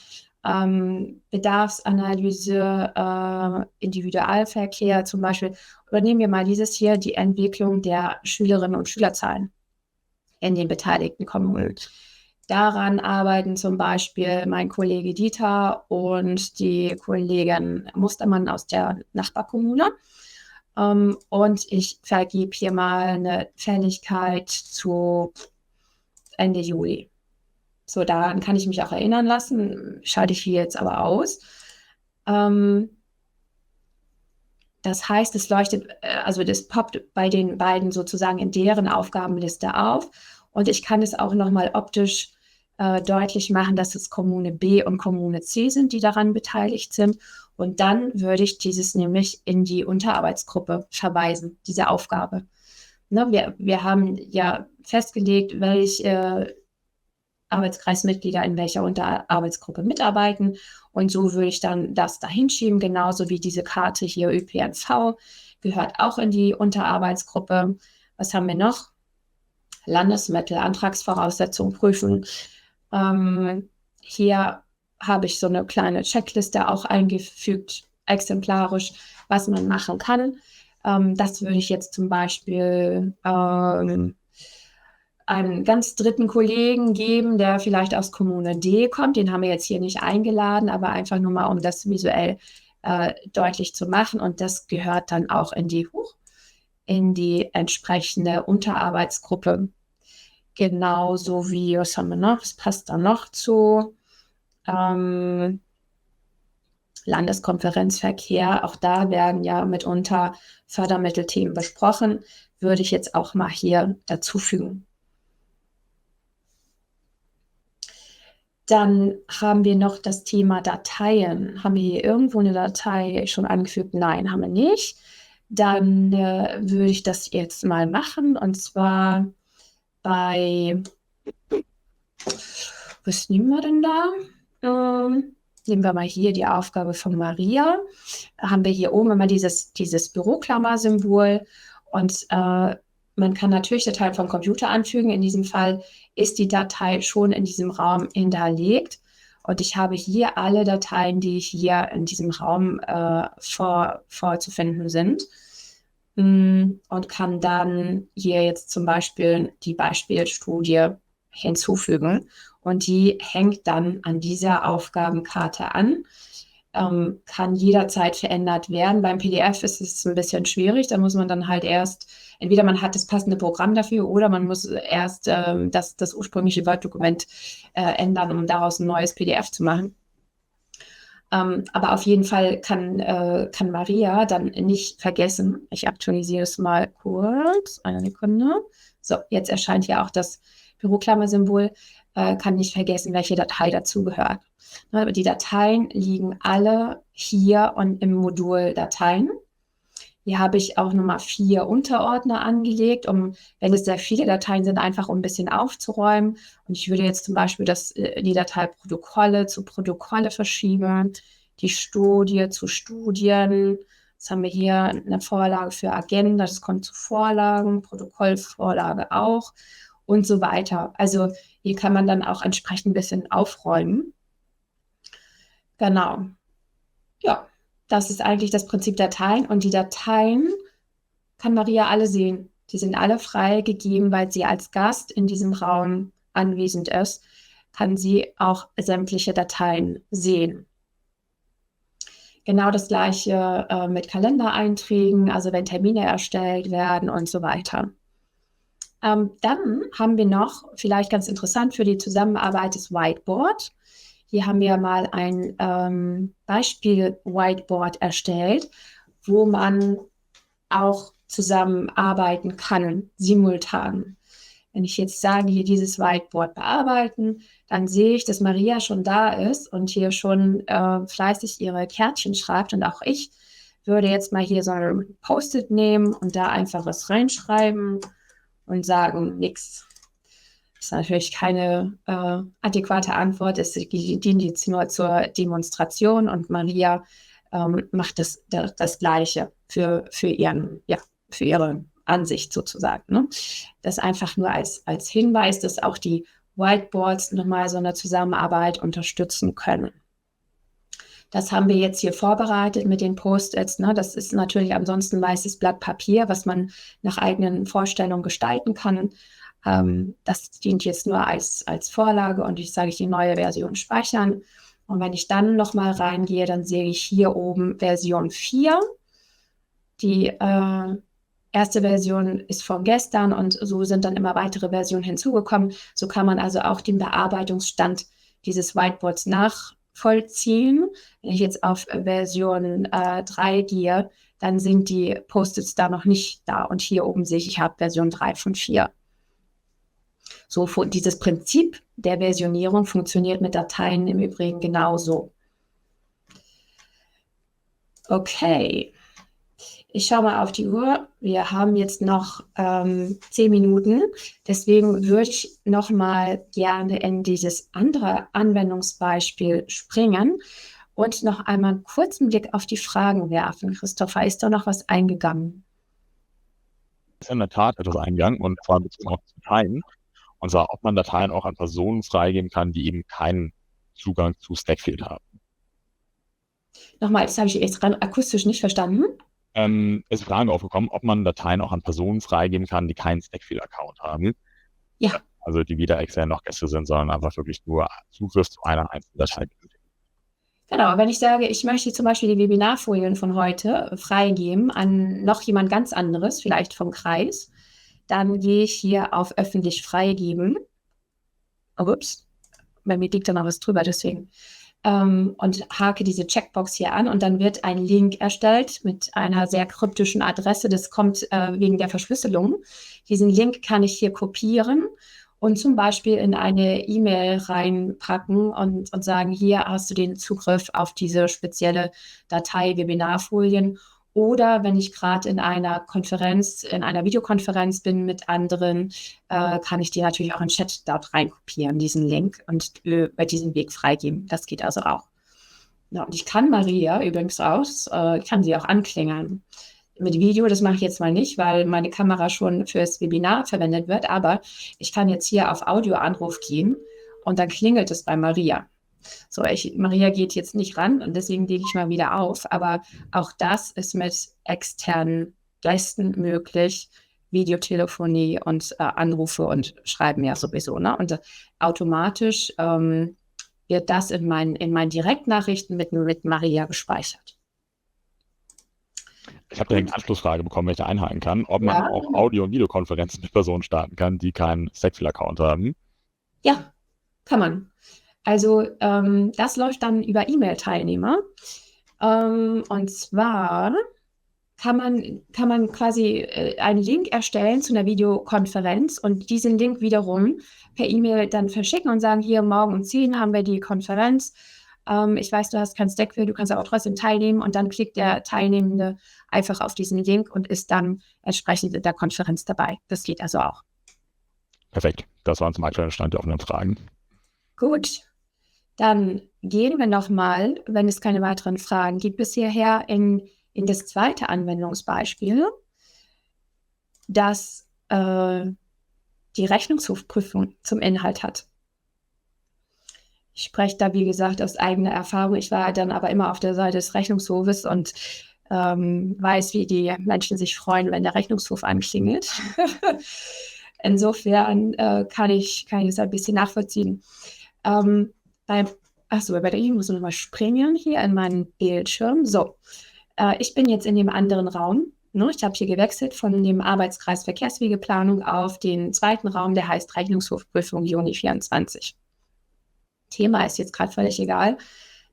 Bedarfsanalyse, Individualverkehr zum Beispiel. Übernehmen wir mal dieses hier, die Entwicklung der Schülerinnen und Schülerzahlen in den beteiligten Kommunen. Daran arbeiten zum Beispiel mein Kollege Dieter und die Kollegin Mustermann aus der Nachbarkommune. Und ich vergebe hier mal eine Fälligkeit zu Ende Juli. So, daran kann ich mich auch erinnern lassen. Schalte ich hier jetzt aber aus. Das heißt, es leuchtet, also das poppt bei den beiden sozusagen in deren Aufgabenliste auf. Und ich kann es auch nochmal optisch deutlich machen, dass es Kommune B und Kommune C sind, die daran beteiligt sind. Und dann würde ich dieses nämlich in die Unterarbeitsgruppe verweisen, diese Aufgabe. Ne, wir haben ja festgelegt, welche Arbeitskreismitglieder in welcher Unterarbeitsgruppe mitarbeiten. Und so würde ich dann das dahin schieben, genauso wie diese Karte hier ÖPNV gehört auch in die Unterarbeitsgruppe. Was haben wir noch? Landesmittel, Antragsvoraussetzungen prüfen. Hier habe ich so eine kleine Checkliste auch eingefügt, exemplarisch, was man machen kann. Das würde ich jetzt zum Beispiel einen ganz dritten Kollegen geben, der vielleicht aus Kommune D kommt. Den haben wir jetzt hier nicht eingeladen, aber einfach nur mal, um das visuell deutlich zu machen. Und das gehört dann auch in die entsprechende Unterarbeitsgruppe. Genauso wie, was haben wir noch? Was passt da noch zu? Landeskonferenzverkehr, auch da werden ja mitunter Fördermittelthemen besprochen, würde ich jetzt auch mal hier dazu fügen. Dann haben wir noch das Thema Dateien. Haben wir hier irgendwo eine Datei schon angefügt? Nein, haben wir nicht. Dann würde ich das jetzt mal machen, und zwar bei, was nehmen wir denn da? nehmen wir mal hier die Aufgabe von Maria, haben wir hier oben immer dieses Büroklammer-Symbol und man kann natürlich Dateien vom Computer anfügen. In diesem Fall ist die Datei schon in diesem Raum hinterlegt und ich habe hier alle Dateien, die hier in diesem Raum vorzufinden sind. Und kann dann hier jetzt zum Beispiel die Beispielstudie hinzufügen. Und die hängt dann an dieser Aufgabenkarte an, kann jederzeit verändert werden. Beim PDF ist es ein bisschen schwierig, da muss man dann halt erst, entweder man hat das passende Programm dafür oder man muss erst das ursprüngliche Word-Dokument ändern, um daraus ein neues PDF zu machen. Aber auf jeden Fall kann Maria dann nicht vergessen, ich aktualisiere es mal kurz, eine Sekunde. So, jetzt erscheint hier auch das Büroklammer-Symbol, kann nicht vergessen, welche Datei dazugehört. Aber die Dateien liegen alle hier und im Modul Dateien. Hier habe ich auch Nummer 4 Unterordner angelegt, wenn es sehr viele Dateien sind, einfach um ein bisschen aufzuräumen. Und ich würde jetzt zum Beispiel die Datei Protokolle zu Protokolle verschieben, die Studie zu Studien. Jetzt haben wir hier eine Vorlage für Agenda, das kommt zu Vorlagen, Protokollvorlage auch und so weiter. Also hier kann man dann auch entsprechend ein bisschen aufräumen. Genau. Ja. Das ist eigentlich das Prinzip Dateien und die Dateien kann Maria alle sehen. Die sind alle freigegeben, weil sie als Gast in diesem Raum anwesend ist, kann sie auch sämtliche Dateien sehen. Genau das Gleiche mit Kalendereinträgen, also wenn Termine erstellt werden und so weiter. Dann haben wir noch, vielleicht ganz interessant für die Zusammenarbeit, das Whiteboard. Hier haben wir mal ein Beispiel-Whiteboard erstellt, wo man auch zusammenarbeiten kann, simultan. Wenn ich jetzt sage, hier dieses Whiteboard bearbeiten, dann sehe ich, dass Maria schon da ist und hier schon fleißig ihre Kärtchen schreibt. Und auch ich würde jetzt mal hier so ein Post-it nehmen und da einfach was reinschreiben und sagen, nix. Das ist natürlich keine adäquate Antwort. Es dient jetzt nur zur Demonstration und Maria macht das Gleiche für ihre Ansicht sozusagen. Ne? Das einfach nur als Hinweis, dass auch die Whiteboards nochmal so eine Zusammenarbeit unterstützen können. Das haben wir jetzt hier vorbereitet mit den Post-its. Ne? Das ist natürlich ansonsten weißes Blatt Papier, was man nach eigenen Vorstellungen gestalten kann. Das dient jetzt nur als Vorlage und ich sage, die neue Version speichern. Und wenn ich dann nochmal reingehe, dann sehe ich hier oben Version 4. Die erste Version ist von gestern und so sind dann immer weitere Versionen hinzugekommen. So kann man also auch den Bearbeitungsstand dieses Whiteboards nachvollziehen. Wenn ich jetzt auf Version 3 gehe, dann sind die Post-its da noch nicht da. Und hier oben sehe ich habe Version 3 von 4. So, dieses Prinzip der Versionierung funktioniert mit Dateien im Übrigen genauso. Okay, ich schaue mal auf die Uhr. Wir haben jetzt noch 10 Minuten. Deswegen würde ich noch mal gerne in dieses andere Anwendungsbeispiel springen und noch einmal einen kurzen Blick auf die Fragen werfen. Christopher, ist da noch was eingegangen? Ist in der Tat etwas eingegangen und zwar bezogen auf Dateien. Und zwar, ob man Dateien auch an Personen freigeben kann, die eben keinen Zugang zu Stackfield haben. Nochmal, das habe ich jetzt akustisch nicht verstanden. Es ist Frage aufgekommen, ob man Dateien auch an Personen freigeben kann, die keinen Stackfield-Account haben. Ja. Also die weder extern noch Gäste sind, sondern einfach wirklich nur Zugriff zu einer einzelnen Datei benötigen. Genau, wenn ich sage, ich möchte zum Beispiel die Webinarfolien von heute freigeben an noch jemand ganz anderes, vielleicht vom Kreis, dann gehe ich hier auf öffentlich freigeben. Oh, ups, bei mir liegt da noch was drüber, deswegen. Und hake diese Checkbox hier an und dann wird ein Link erstellt mit einer sehr kryptischen Adresse. Das kommt wegen der Verschlüsselung. Diesen Link kann ich hier kopieren und zum Beispiel in eine E-Mail reinpacken und sagen, hier hast du den Zugriff auf diese spezielle Datei Webinarfolien. Oder wenn ich gerade in einer Konferenz, in einer Videokonferenz bin mit anderen, kann ich die natürlich auch in den Chat dort reinkopieren, diesen Link und über diesen Weg freigeben. Das geht also auch. Ja, und ich kann Maria übrigens auch, kann sie auch anklingeln. Mit Video, das mache ich jetzt mal nicht, weil meine Kamera schon fürs Webinar verwendet wird, aber ich kann jetzt hier auf Audioanruf gehen und dann klingelt es bei Maria. So, Maria geht jetzt nicht ran und deswegen lege ich mal wieder auf, aber auch das ist mit externen Gästen möglich. Videotelefonie und Anrufe und Schreiben ja sowieso, ne? Und automatisch wird das in meinen Direktnachrichten mit Maria gespeichert. Ich habe direkt eine Anschlussfrage bekommen, wenn ich da einhaken kann, ob man Ja, auch Audio- und Videokonferenzen mit Personen starten kann, die keinen Stackfield-Account haben. ja, kann man. Also das läuft dann über E-Mail-Teilnehmer. Und zwar kann man quasi einen Link erstellen zu einer Videokonferenz und diesen Link wiederum per E-Mail dann verschicken und sagen, hier morgen um 10 haben wir die Konferenz. Ich weiß, du hast kein Stackfield, du kannst aber trotzdem teilnehmen und dann klickt der Teilnehmende einfach auf diesen Link und ist dann entsprechend in der Konferenz dabei. Das geht also auch. Perfekt. Das waren zum aktuellen Stand der offenen Fragen. Gut, dann gehen wir nochmal, wenn es keine weiteren Fragen gibt, bis hierher in das zweite Anwendungsbeispiel, das die Rechnungshofprüfung zum Inhalt hat. Ich spreche da, wie gesagt, aus eigener Erfahrung. Ich war dann aber immer auf der Seite des Rechnungshofes und weiß, wie die Menschen sich freuen, wenn der Rechnungshof anklingelt. Insofern kann ich es ein bisschen nachvollziehen. Bei der E muss ich nochmal springen hier in meinen Bildschirm. So, ich bin jetzt in dem anderen Raum. Ne? Ich habe hier gewechselt von dem Arbeitskreis Verkehrswegeplanung auf den zweiten Raum, der heißt Rechnungshofprüfung Juni 24. Thema ist jetzt gerade völlig egal.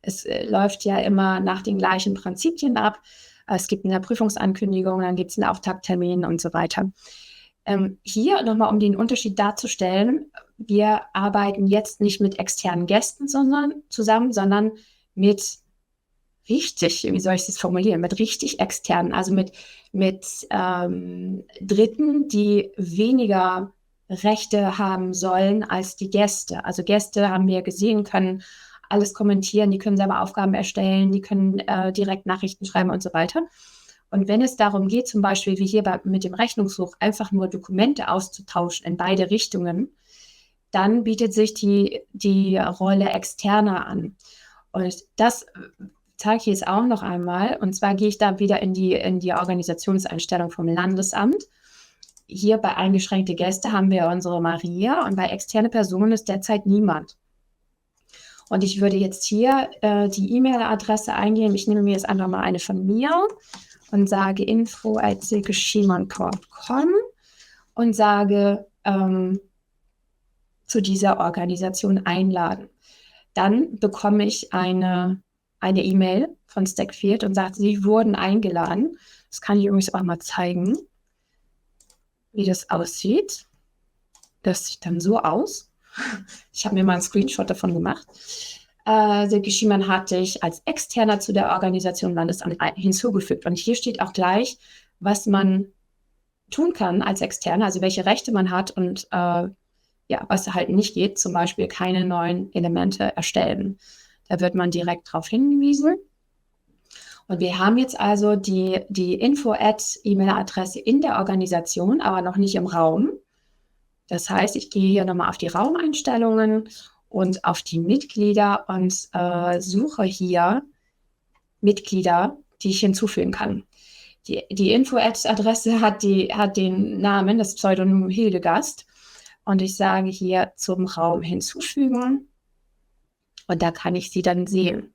Es läuft ja immer nach den gleichen Prinzipien ab. Es gibt eine Prüfungsankündigung, dann gibt es einen Auftakttermin und so weiter. Hier nochmal, um den Unterschied darzustellen, wir arbeiten jetzt nicht mit externen Gästen zusammen, sondern mit richtig, wie soll ich das formulieren, mit richtig externen, also mit Dritten, die weniger Rechte haben sollen als die Gäste. Also Gäste haben wir gesehen, können alles kommentieren, die können selber Aufgaben erstellen, die können direkt Nachrichten schreiben und so weiter. Und wenn es darum geht, zum Beispiel wie hier mit dem Rechnungshof, einfach nur Dokumente auszutauschen in beide Richtungen, dann bietet sich die Rolle Externer an. Und das zeige ich jetzt auch noch einmal. Und zwar gehe ich da wieder in die Organisationseinstellung vom Landesamt. Hier bei eingeschränkte Gäste haben wir unsere Maria und bei externe Personen ist derzeit niemand. Und ich würde jetzt hier die E-Mail-Adresse eingeben. Ich nehme mir jetzt einfach mal eine von mir und sage info@silkeschiemann.com und sage zu dieser Organisation einladen. Dann bekomme ich eine E-Mail von Stackfield und sagt, Sie wurden eingeladen. Das kann ich übrigens auch mal zeigen, wie das aussieht. Das sieht dann so aus. Ich habe mir mal einen Screenshot davon gemacht. Silke Schiemann hat dich als Externer zu der Organisation Landesamt hinzugefügt. Und hier steht auch gleich, was man tun kann als Externer, also welche Rechte man hat und was halt nicht geht, zum Beispiel keine neuen Elemente erstellen. Da wird man direkt darauf hingewiesen. Und wir haben jetzt also die Info-@E-Mail-Adresse in der Organisation, aber noch nicht im Raum. Das heißt, ich gehe hier nochmal auf die Raumeinstellungen und auf die Mitglieder und suche hier Mitglieder, die ich hinzufügen kann. Die Info-Adresse hat den Namen, das Pseudonym Hildegast. Und ich sage hier zum Raum hinzufügen. Und da kann ich sie dann sehen.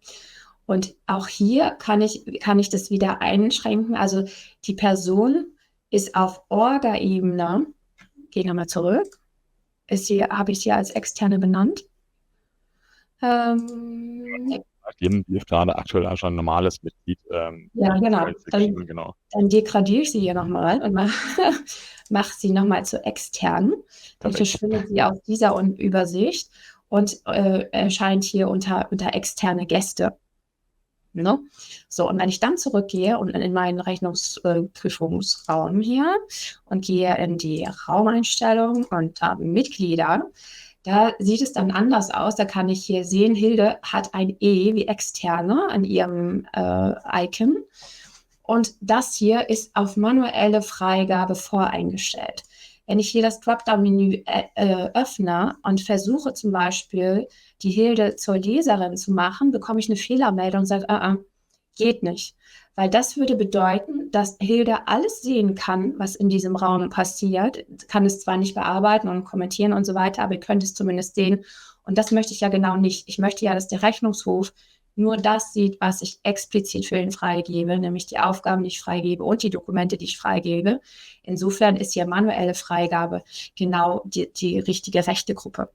Und auch hier kann ich das wieder einschränken. Also die Person ist auf Orga-Ebene, gehen wir mal zurück, habe ich sie als Externe benannt. Die ist gerade aktuell schon ein normales Mitglied. Ja, genau. Genau. Dann degradiere ich sie hier nochmal und mache sie nochmal zu extern. Dann verschwindet sie aus dieser Übersicht und erscheint hier unter externe Gäste. No? So, und wenn ich dann zurückgehe und in meinen Rechnungsprüfungsraum hier und gehe in die Raumeinstellung und Mitglieder, Da sieht es dann anders aus. Da kann ich hier sehen, Hilde hat ein E wie externe an ihrem Icon. Und das hier ist auf manuelle Freigabe voreingestellt. Wenn ich hier das Dropdown-Menü öffne und versuche zum Beispiel, die Hilde zur Leserin zu machen, bekomme ich eine Fehlermeldung und sage, geht nicht. Weil das würde bedeuten, dass Hilde alles sehen kann, was in diesem Raum passiert, kann es zwar nicht bearbeiten und kommentieren und so weiter, aber ihr könnt es zumindest sehen. Und das möchte ich ja genau nicht. Ich möchte ja, dass der Rechnungshof nur das sieht, was ich explizit für ihn freigebe, nämlich die Aufgaben, die ich freigebe und die Dokumente, die ich freigebe. Insofern ist hier manuelle Freigabe genau die richtige Rechtegruppe.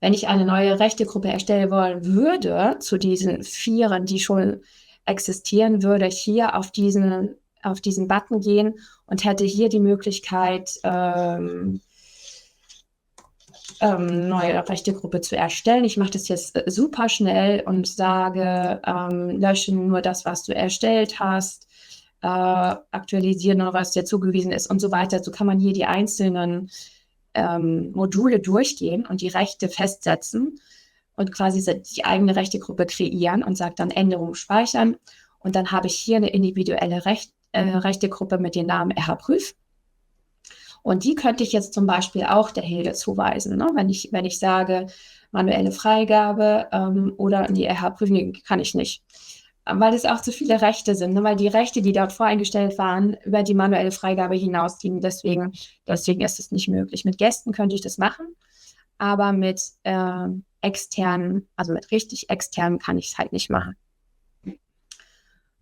Wenn ich eine neue Rechtegruppe erstellen wollen würde, zu diesen Vieren, die schon existieren, würde ich hier auf diesen Button gehen und hätte hier die Möglichkeit, neue Rechtegruppe zu erstellen. Ich mache das jetzt super schnell und sage, löschen nur das, was du erstellt hast, aktualisieren nur, was dir zugewiesen ist und so weiter. So kann man hier die einzelnen Module durchgehen und die Rechte festsetzen und quasi die eigene Rechtegruppe kreieren und sagt dann Änderungen speichern. Und dann habe ich hier eine individuelle Rechtegruppe mit dem Namen RH-Prüf. Und die könnte ich jetzt zum Beispiel auch der Hilde zuweisen, ne? Wenn ich sage, manuelle Freigabe oder die RH-Prüfung kann ich nicht. Weil es auch zu viele Rechte sind, ne? Weil die Rechte, die dort voreingestellt waren, über die manuelle Freigabe hinausgehen. Deswegen ist es nicht möglich. Mit Gästen könnte ich das machen, aber mit externen, also mit richtig externen kann ich es halt nicht machen.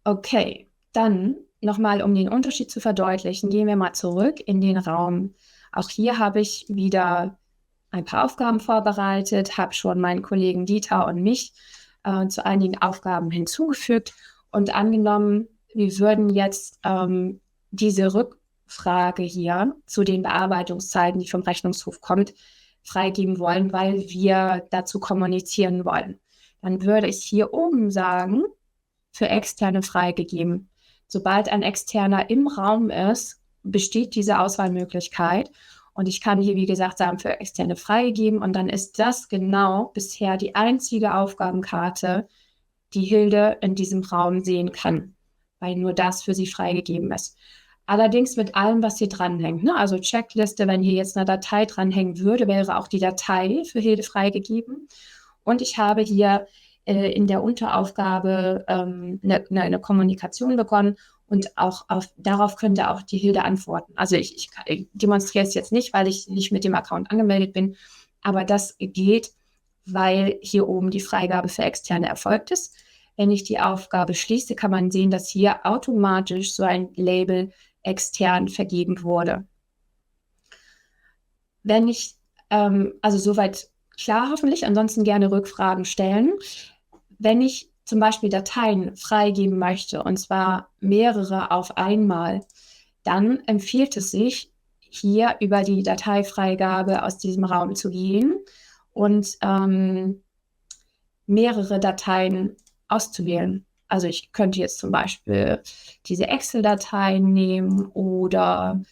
Okay, dann nochmal, um den Unterschied zu verdeutlichen, gehen wir mal zurück in den Raum. Auch hier habe ich wieder ein paar Aufgaben vorbereitet, habe schon meinen Kollegen Dieter und mich zu einigen Aufgaben hinzugefügt und angenommen, wir würden jetzt diese Rückfrage hier zu den Bearbeitungszeiten, die vom Rechnungshof kommt, freigeben wollen, weil wir dazu kommunizieren wollen. Dann würde ich hier oben sagen, für Externe freigegeben. Sobald ein Externer im Raum ist, besteht diese Auswahlmöglichkeit. Und ich kann hier, wie gesagt, sagen, für Externe freigegeben. Und dann ist das genau bisher die einzige Aufgabenkarte, die Hilde in diesem Raum sehen kann, weil nur das für sie freigegeben ist. Allerdings mit allem, was hier dranhängt. Ne? Also Checkliste, wenn hier jetzt eine Datei dranhängen würde, wäre auch die Datei für Hilde freigegeben. Und ich habe hier in der Unteraufgabe eine Kommunikation begonnen und auch darauf könnte auch die Hilde antworten. Also ich demonstriere es jetzt nicht, weil ich nicht mit dem Account angemeldet bin, aber das geht, weil hier oben die Freigabe für Externe erfolgt ist. Wenn ich die Aufgabe schließe, kann man sehen, dass hier automatisch so ein Label extern vergeben wurde. Wenn ich, also soweit klar hoffentlich, ansonsten gerne Rückfragen stellen. Wenn ich zum Beispiel Dateien freigeben möchte, und zwar mehrere auf einmal, dann empfiehlt es sich, hier über die Dateifreigabe aus diesem Raum zu gehen und mehrere Dateien auszuwählen. Also ich könnte jetzt zum Beispiel diese Excel-Dateien nehmen oder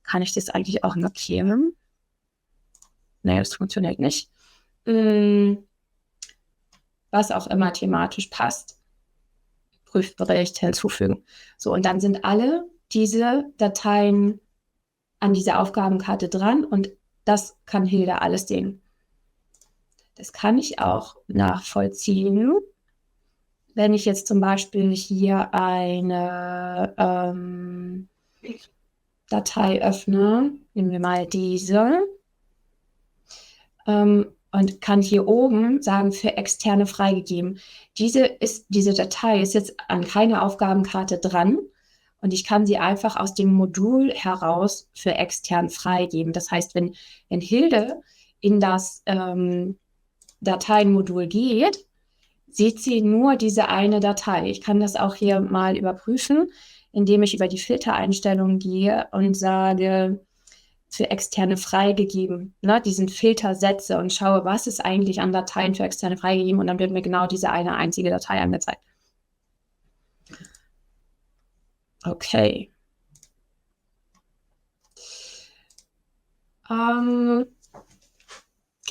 kann ich das eigentlich auch markieren? Nee, das funktioniert nicht. Was auch immer thematisch passt. Prüfbericht hinzufügen. So, und dann sind alle diese Dateien an dieser Aufgabenkarte dran und das kann Hilde alles sehen. Das kann ich auch nachvollziehen. Wenn ich jetzt zum Beispiel hier eine Datei öffne, nehmen wir mal diese, und kann hier oben sagen, für Externe freigegeben. Diese Datei ist jetzt an keine Aufgabenkarte dran und ich kann sie einfach aus dem Modul heraus für extern freigeben. Das heißt, wenn Hilde in das Dateienmodul geht, sieht sie nur diese eine Datei. Ich kann das auch hier mal überprüfen, indem ich über die Filtereinstellungen gehe und sage, für Externe freigegeben, ne, diesen Filter setze und schaue, was ist eigentlich an Dateien für Externe freigegeben und dann wird mir genau diese eine einzige Datei angezeigt. Okay.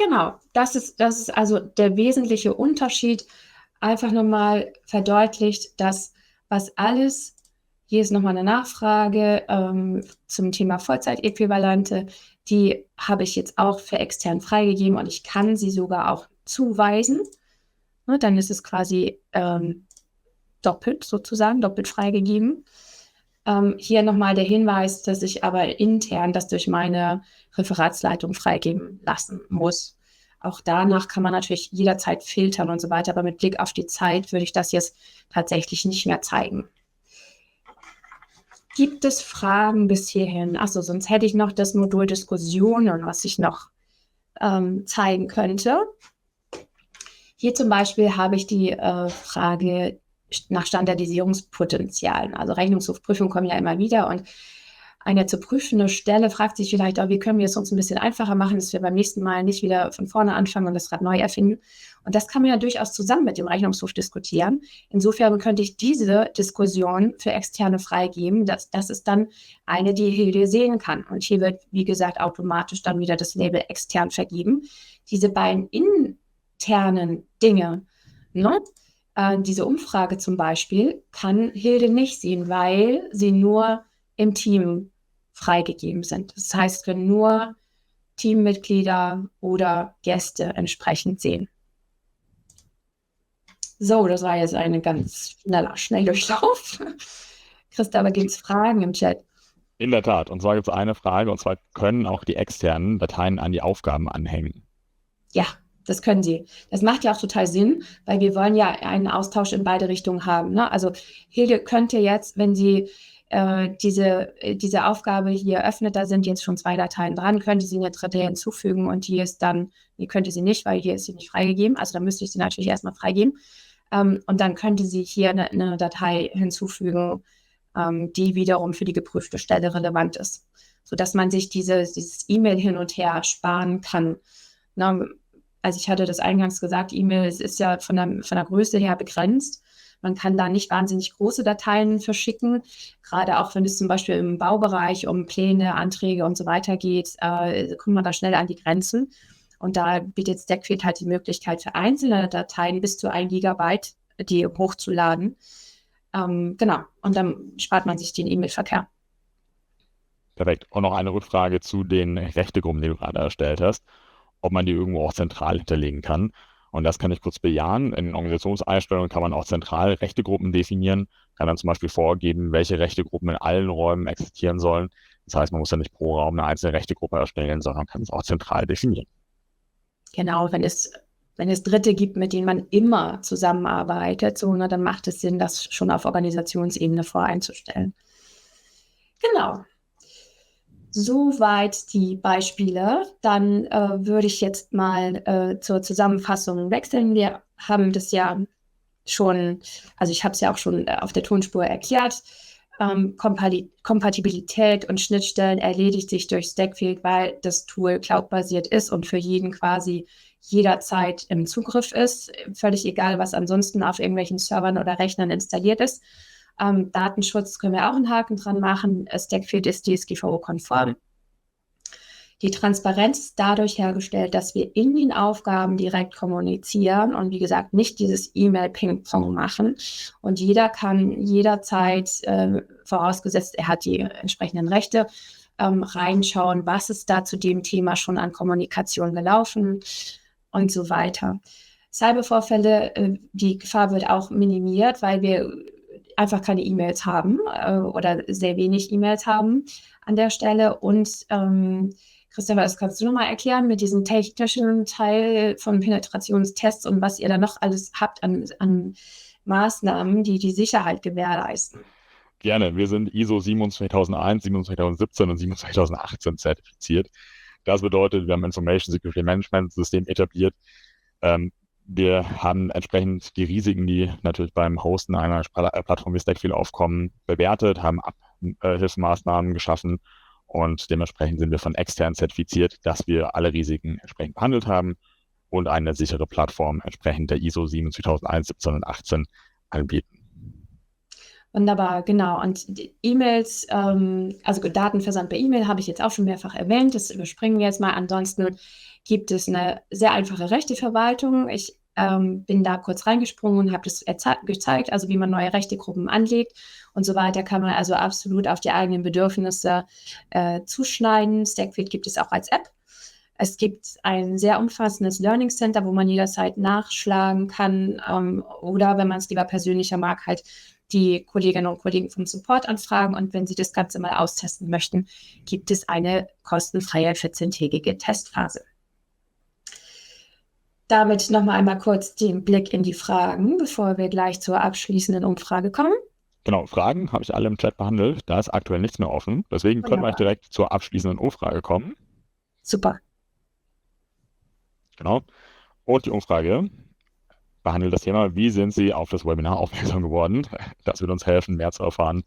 Genau, das ist also der wesentliche Unterschied. Einfach nochmal verdeutlicht, dass was alles, hier ist nochmal eine Nachfrage zum Thema Vollzeitäquivalente, die habe ich jetzt auch für extern freigegeben und ich kann sie sogar auch zuweisen. Ne, dann ist es quasi doppelt freigegeben. Hier nochmal der Hinweis, dass ich aber intern das durch meine Referatsleitung freigeben lassen muss. Auch danach kann man natürlich jederzeit filtern und so weiter, aber mit Blick auf die Zeit würde ich das jetzt tatsächlich nicht mehr zeigen. Gibt es Fragen bis hierhin? Achso, sonst hätte ich noch das Modul Diskussionen, was ich noch zeigen könnte. Hier zum Beispiel habe ich die Frage nach Standardisierungspotenzialen. Also Rechnungshofprüfungen kommen ja immer wieder und eine zu prüfende Stelle fragt sich vielleicht auch, wie können wir es uns ein bisschen einfacher machen, dass wir beim nächsten Mal nicht wieder von vorne anfangen und das Rad neu erfinden. Und das kann man ja durchaus zusammen mit dem Rechnungshof diskutieren. Insofern könnte ich diese Diskussion für Externe freigeben. Das ist dann eine, die Hilde sehen kann. Und hier wird, wie gesagt, automatisch dann wieder das Label extern vergeben. Diese beiden internen Dinge, ne? Diese Umfrage zum Beispiel kann Hilde nicht sehen, weil sie nur im Team freigegeben sind. Das heißt, können nur Teammitglieder oder Gäste entsprechend sehen. So, das war jetzt ein ganz schneller Schnelldurchlauf. Christopher, gibt es Fragen im Chat? In der Tat. Und zwar gibt es eine Frage, und zwar können auch die externen Dateien an die Aufgaben anhängen? Ja, das können sie. Das macht ja auch total Sinn, weil wir wollen ja einen Austausch in beide Richtungen haben. Ne? Also Hilde könnte jetzt, wenn sie diese Aufgabe hier öffnet, da sind jetzt schon 2 Dateien dran, könnte sie eine dritte hinzufügen und die könnte sie nicht, weil hier ist sie nicht freigegeben. Also da müsste ich sie natürlich erstmal freigeben. Und dann könnte sie hier eine Datei hinzufügen, die wiederum für die geprüfte Stelle relevant ist, sodass man sich dieses E-Mail hin und her sparen kann. Na, also ich hatte das eingangs gesagt, E-Mail ist ja von der Größe her begrenzt. Man kann da nicht wahnsinnig große Dateien verschicken, gerade auch wenn es zum Beispiel im Baubereich um Pläne, Anträge und so weiter geht, kommt man da schnell an die Grenzen. Und da bietet Stackfield halt die Möglichkeit für einzelne Dateien bis zu 1 Gigabyte, die hochzuladen. Genau, und dann spart man sich den E-Mail-Verkehr. Perfekt. Und noch eine Rückfrage zu den Rechtegruppen, die du gerade erstellt hast, ob man die irgendwo auch zentral hinterlegen kann. Und das kann ich kurz bejahen. In Organisationseinstellungen kann man auch zentral Rechtegruppen definieren, kann dann zum Beispiel vorgeben, welche Rechtegruppen in allen Räumen existieren sollen. Das heißt, man muss ja nicht pro Raum eine einzelne Rechtegruppe erstellen, sondern kann es auch zentral definieren. Genau, wenn es Dritte gibt, mit denen man immer zusammenarbeitet, so, ne, dann macht es Sinn, das schon auf Organisationsebene voreinzustellen. Genau. Soweit die Beispiele. Dann würde ich jetzt mal zur Zusammenfassung wechseln. Wir haben das ja schon, also ich habe es ja auch schon auf der Tonspur erklärt. Kompatibilität und Schnittstellen erledigt sich durch Stackfield, weil das Tool cloudbasiert ist und für jeden quasi jederzeit im Zugriff ist. Völlig egal, was ansonsten auf irgendwelchen Servern oder Rechnern installiert ist. Datenschutz können wir auch einen Haken dran machen. Stackfield ist DSGVO-konform. Die Transparenz ist dadurch hergestellt, dass wir in den Aufgaben direkt kommunizieren und wie gesagt nicht dieses E-Mail-Ping-Pong machen. Und jeder kann jederzeit, vorausgesetzt er hat die entsprechenden Rechte, reinschauen, was ist da zu dem Thema schon an Kommunikation gelaufen und so weiter. Cybervorfälle, die Gefahr wird auch minimiert, weil wir einfach keine E-Mails haben oder sehr wenig E-Mails haben an der Stelle. Und Christopher, das kannst du nochmal erklären mit diesem technischen Teil von Penetrationstests und was ihr da noch alles habt an Maßnahmen, die die Sicherheit gewährleisten. Gerne. Wir sind ISO 27001, 27017 und 27018 zertifiziert. Das bedeutet, wir haben Information Security Management System etabliert. Wir haben entsprechend die Risiken, die natürlich beim Hosten einer Plattform wie Stackfield aufkommen, bewertet, haben Abhilfsmaßnahmen geschaffen und dementsprechend sind wir von extern zertifiziert, dass wir alle Risiken entsprechend behandelt haben und eine sichere Plattform entsprechend der ISO 27001, 17 und 18 anbieten. Wunderbar, genau. Und E-Mails, also Datenversand per E-Mail habe ich jetzt auch schon mehrfach erwähnt. Das überspringen wir jetzt mal. Ansonsten gibt es eine sehr einfache Rechteverwaltung. Ich bin da kurz reingesprungen und habe das gezeigt, also wie man neue Rechtegruppen anlegt und so weiter, kann man also absolut auf die eigenen Bedürfnisse zuschneiden. Stackfield gibt es auch als App. Es gibt ein sehr umfassendes Learning Center, wo man jederzeit nachschlagen kann oder, wenn man es lieber persönlicher mag, halt die Kolleginnen und Kollegen vom Support anfragen. Und wenn sie das Ganze mal austesten möchten, gibt es eine kostenfreie 14-tägige Testphase. Damit nochmal einmal kurz den Blick in die Fragen, bevor wir gleich zur abschließenden Umfrage kommen. Genau, Fragen habe ich alle im Chat behandelt. Da ist aktuell nichts mehr offen. Deswegen können wir Wunderbar. direkt zur abschließenden Umfrage kommen. Super. Genau. Und die Umfrage behandelt das Thema, wie sind Sie auf das Webinar aufmerksam geworden? Das wird uns helfen, mehr zu erfahren,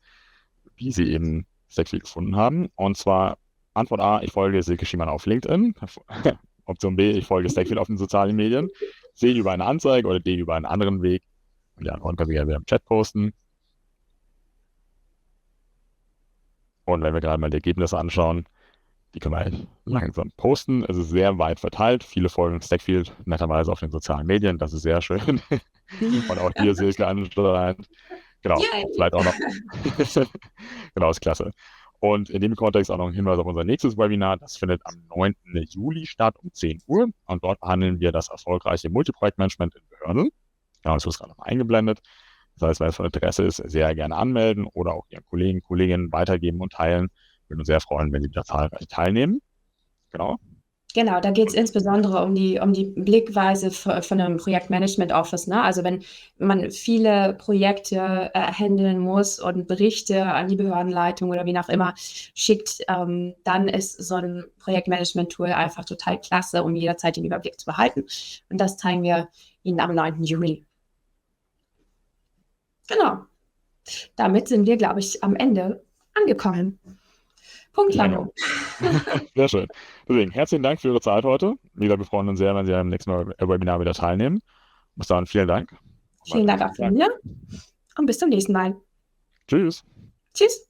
wie Sie eben Stackfield gefunden haben. Und zwar Antwort A, ich folge Silke Schiemann auf LinkedIn. Option B, ich folge Stackfield auf den sozialen Medien. C, über eine Anzeige oder D, über einen anderen Weg. Und die Antworten können wir ja wieder im Chat posten. Und wenn wir gerade mal die Ergebnisse anschauen, die können wir halt langsam posten. Es ist sehr weit verteilt. Viele folgen Stackfield netterweise auf den sozialen Medien. Das ist sehr schön. Und auch dir, Silke, anscheinend. Genau, Yay. vielleicht auch noch. Genau, ist klasse. Und in dem Kontext auch noch ein Hinweis auf unser nächstes Webinar. Das findet am 9. Juli statt um 10 Uhr. Und dort behandeln wir das erfolgreiche Multiprojektmanagement in Behörden. Genau, das ist gerade noch eingeblendet. Das heißt, wenn es von Interesse ist, sehr gerne anmelden oder auch Ihren Kollegen, Kolleginnen weitergeben und teilen. Würden uns sehr freuen, wenn Sie da zahlreich teilnehmen. Genau. Genau, da geht es insbesondere um die Blickweise von einem Projektmanagement Office. Ne? Also wenn man viele Projekte handeln muss und Berichte an die Behördenleitung oder wie auch immer schickt, dann ist so ein Projektmanagement-Tool einfach total klasse, um jederzeit den Überblick zu behalten. Und das zeigen wir Ihnen am 9. Juli. Genau. Damit sind wir, glaube ich, am Ende angekommen. Punktlandung. Sehr schön. Deswegen, herzlichen Dank für Ihre Zeit heute. Wie gesagt, wir freuen uns sehr, wenn Sie am nächsten Webinar wieder teilnehmen. Bis dahin, vielen Dank. Vielen Dank auch von mir und bis zum nächsten Mal. Tschüss. Tschüss.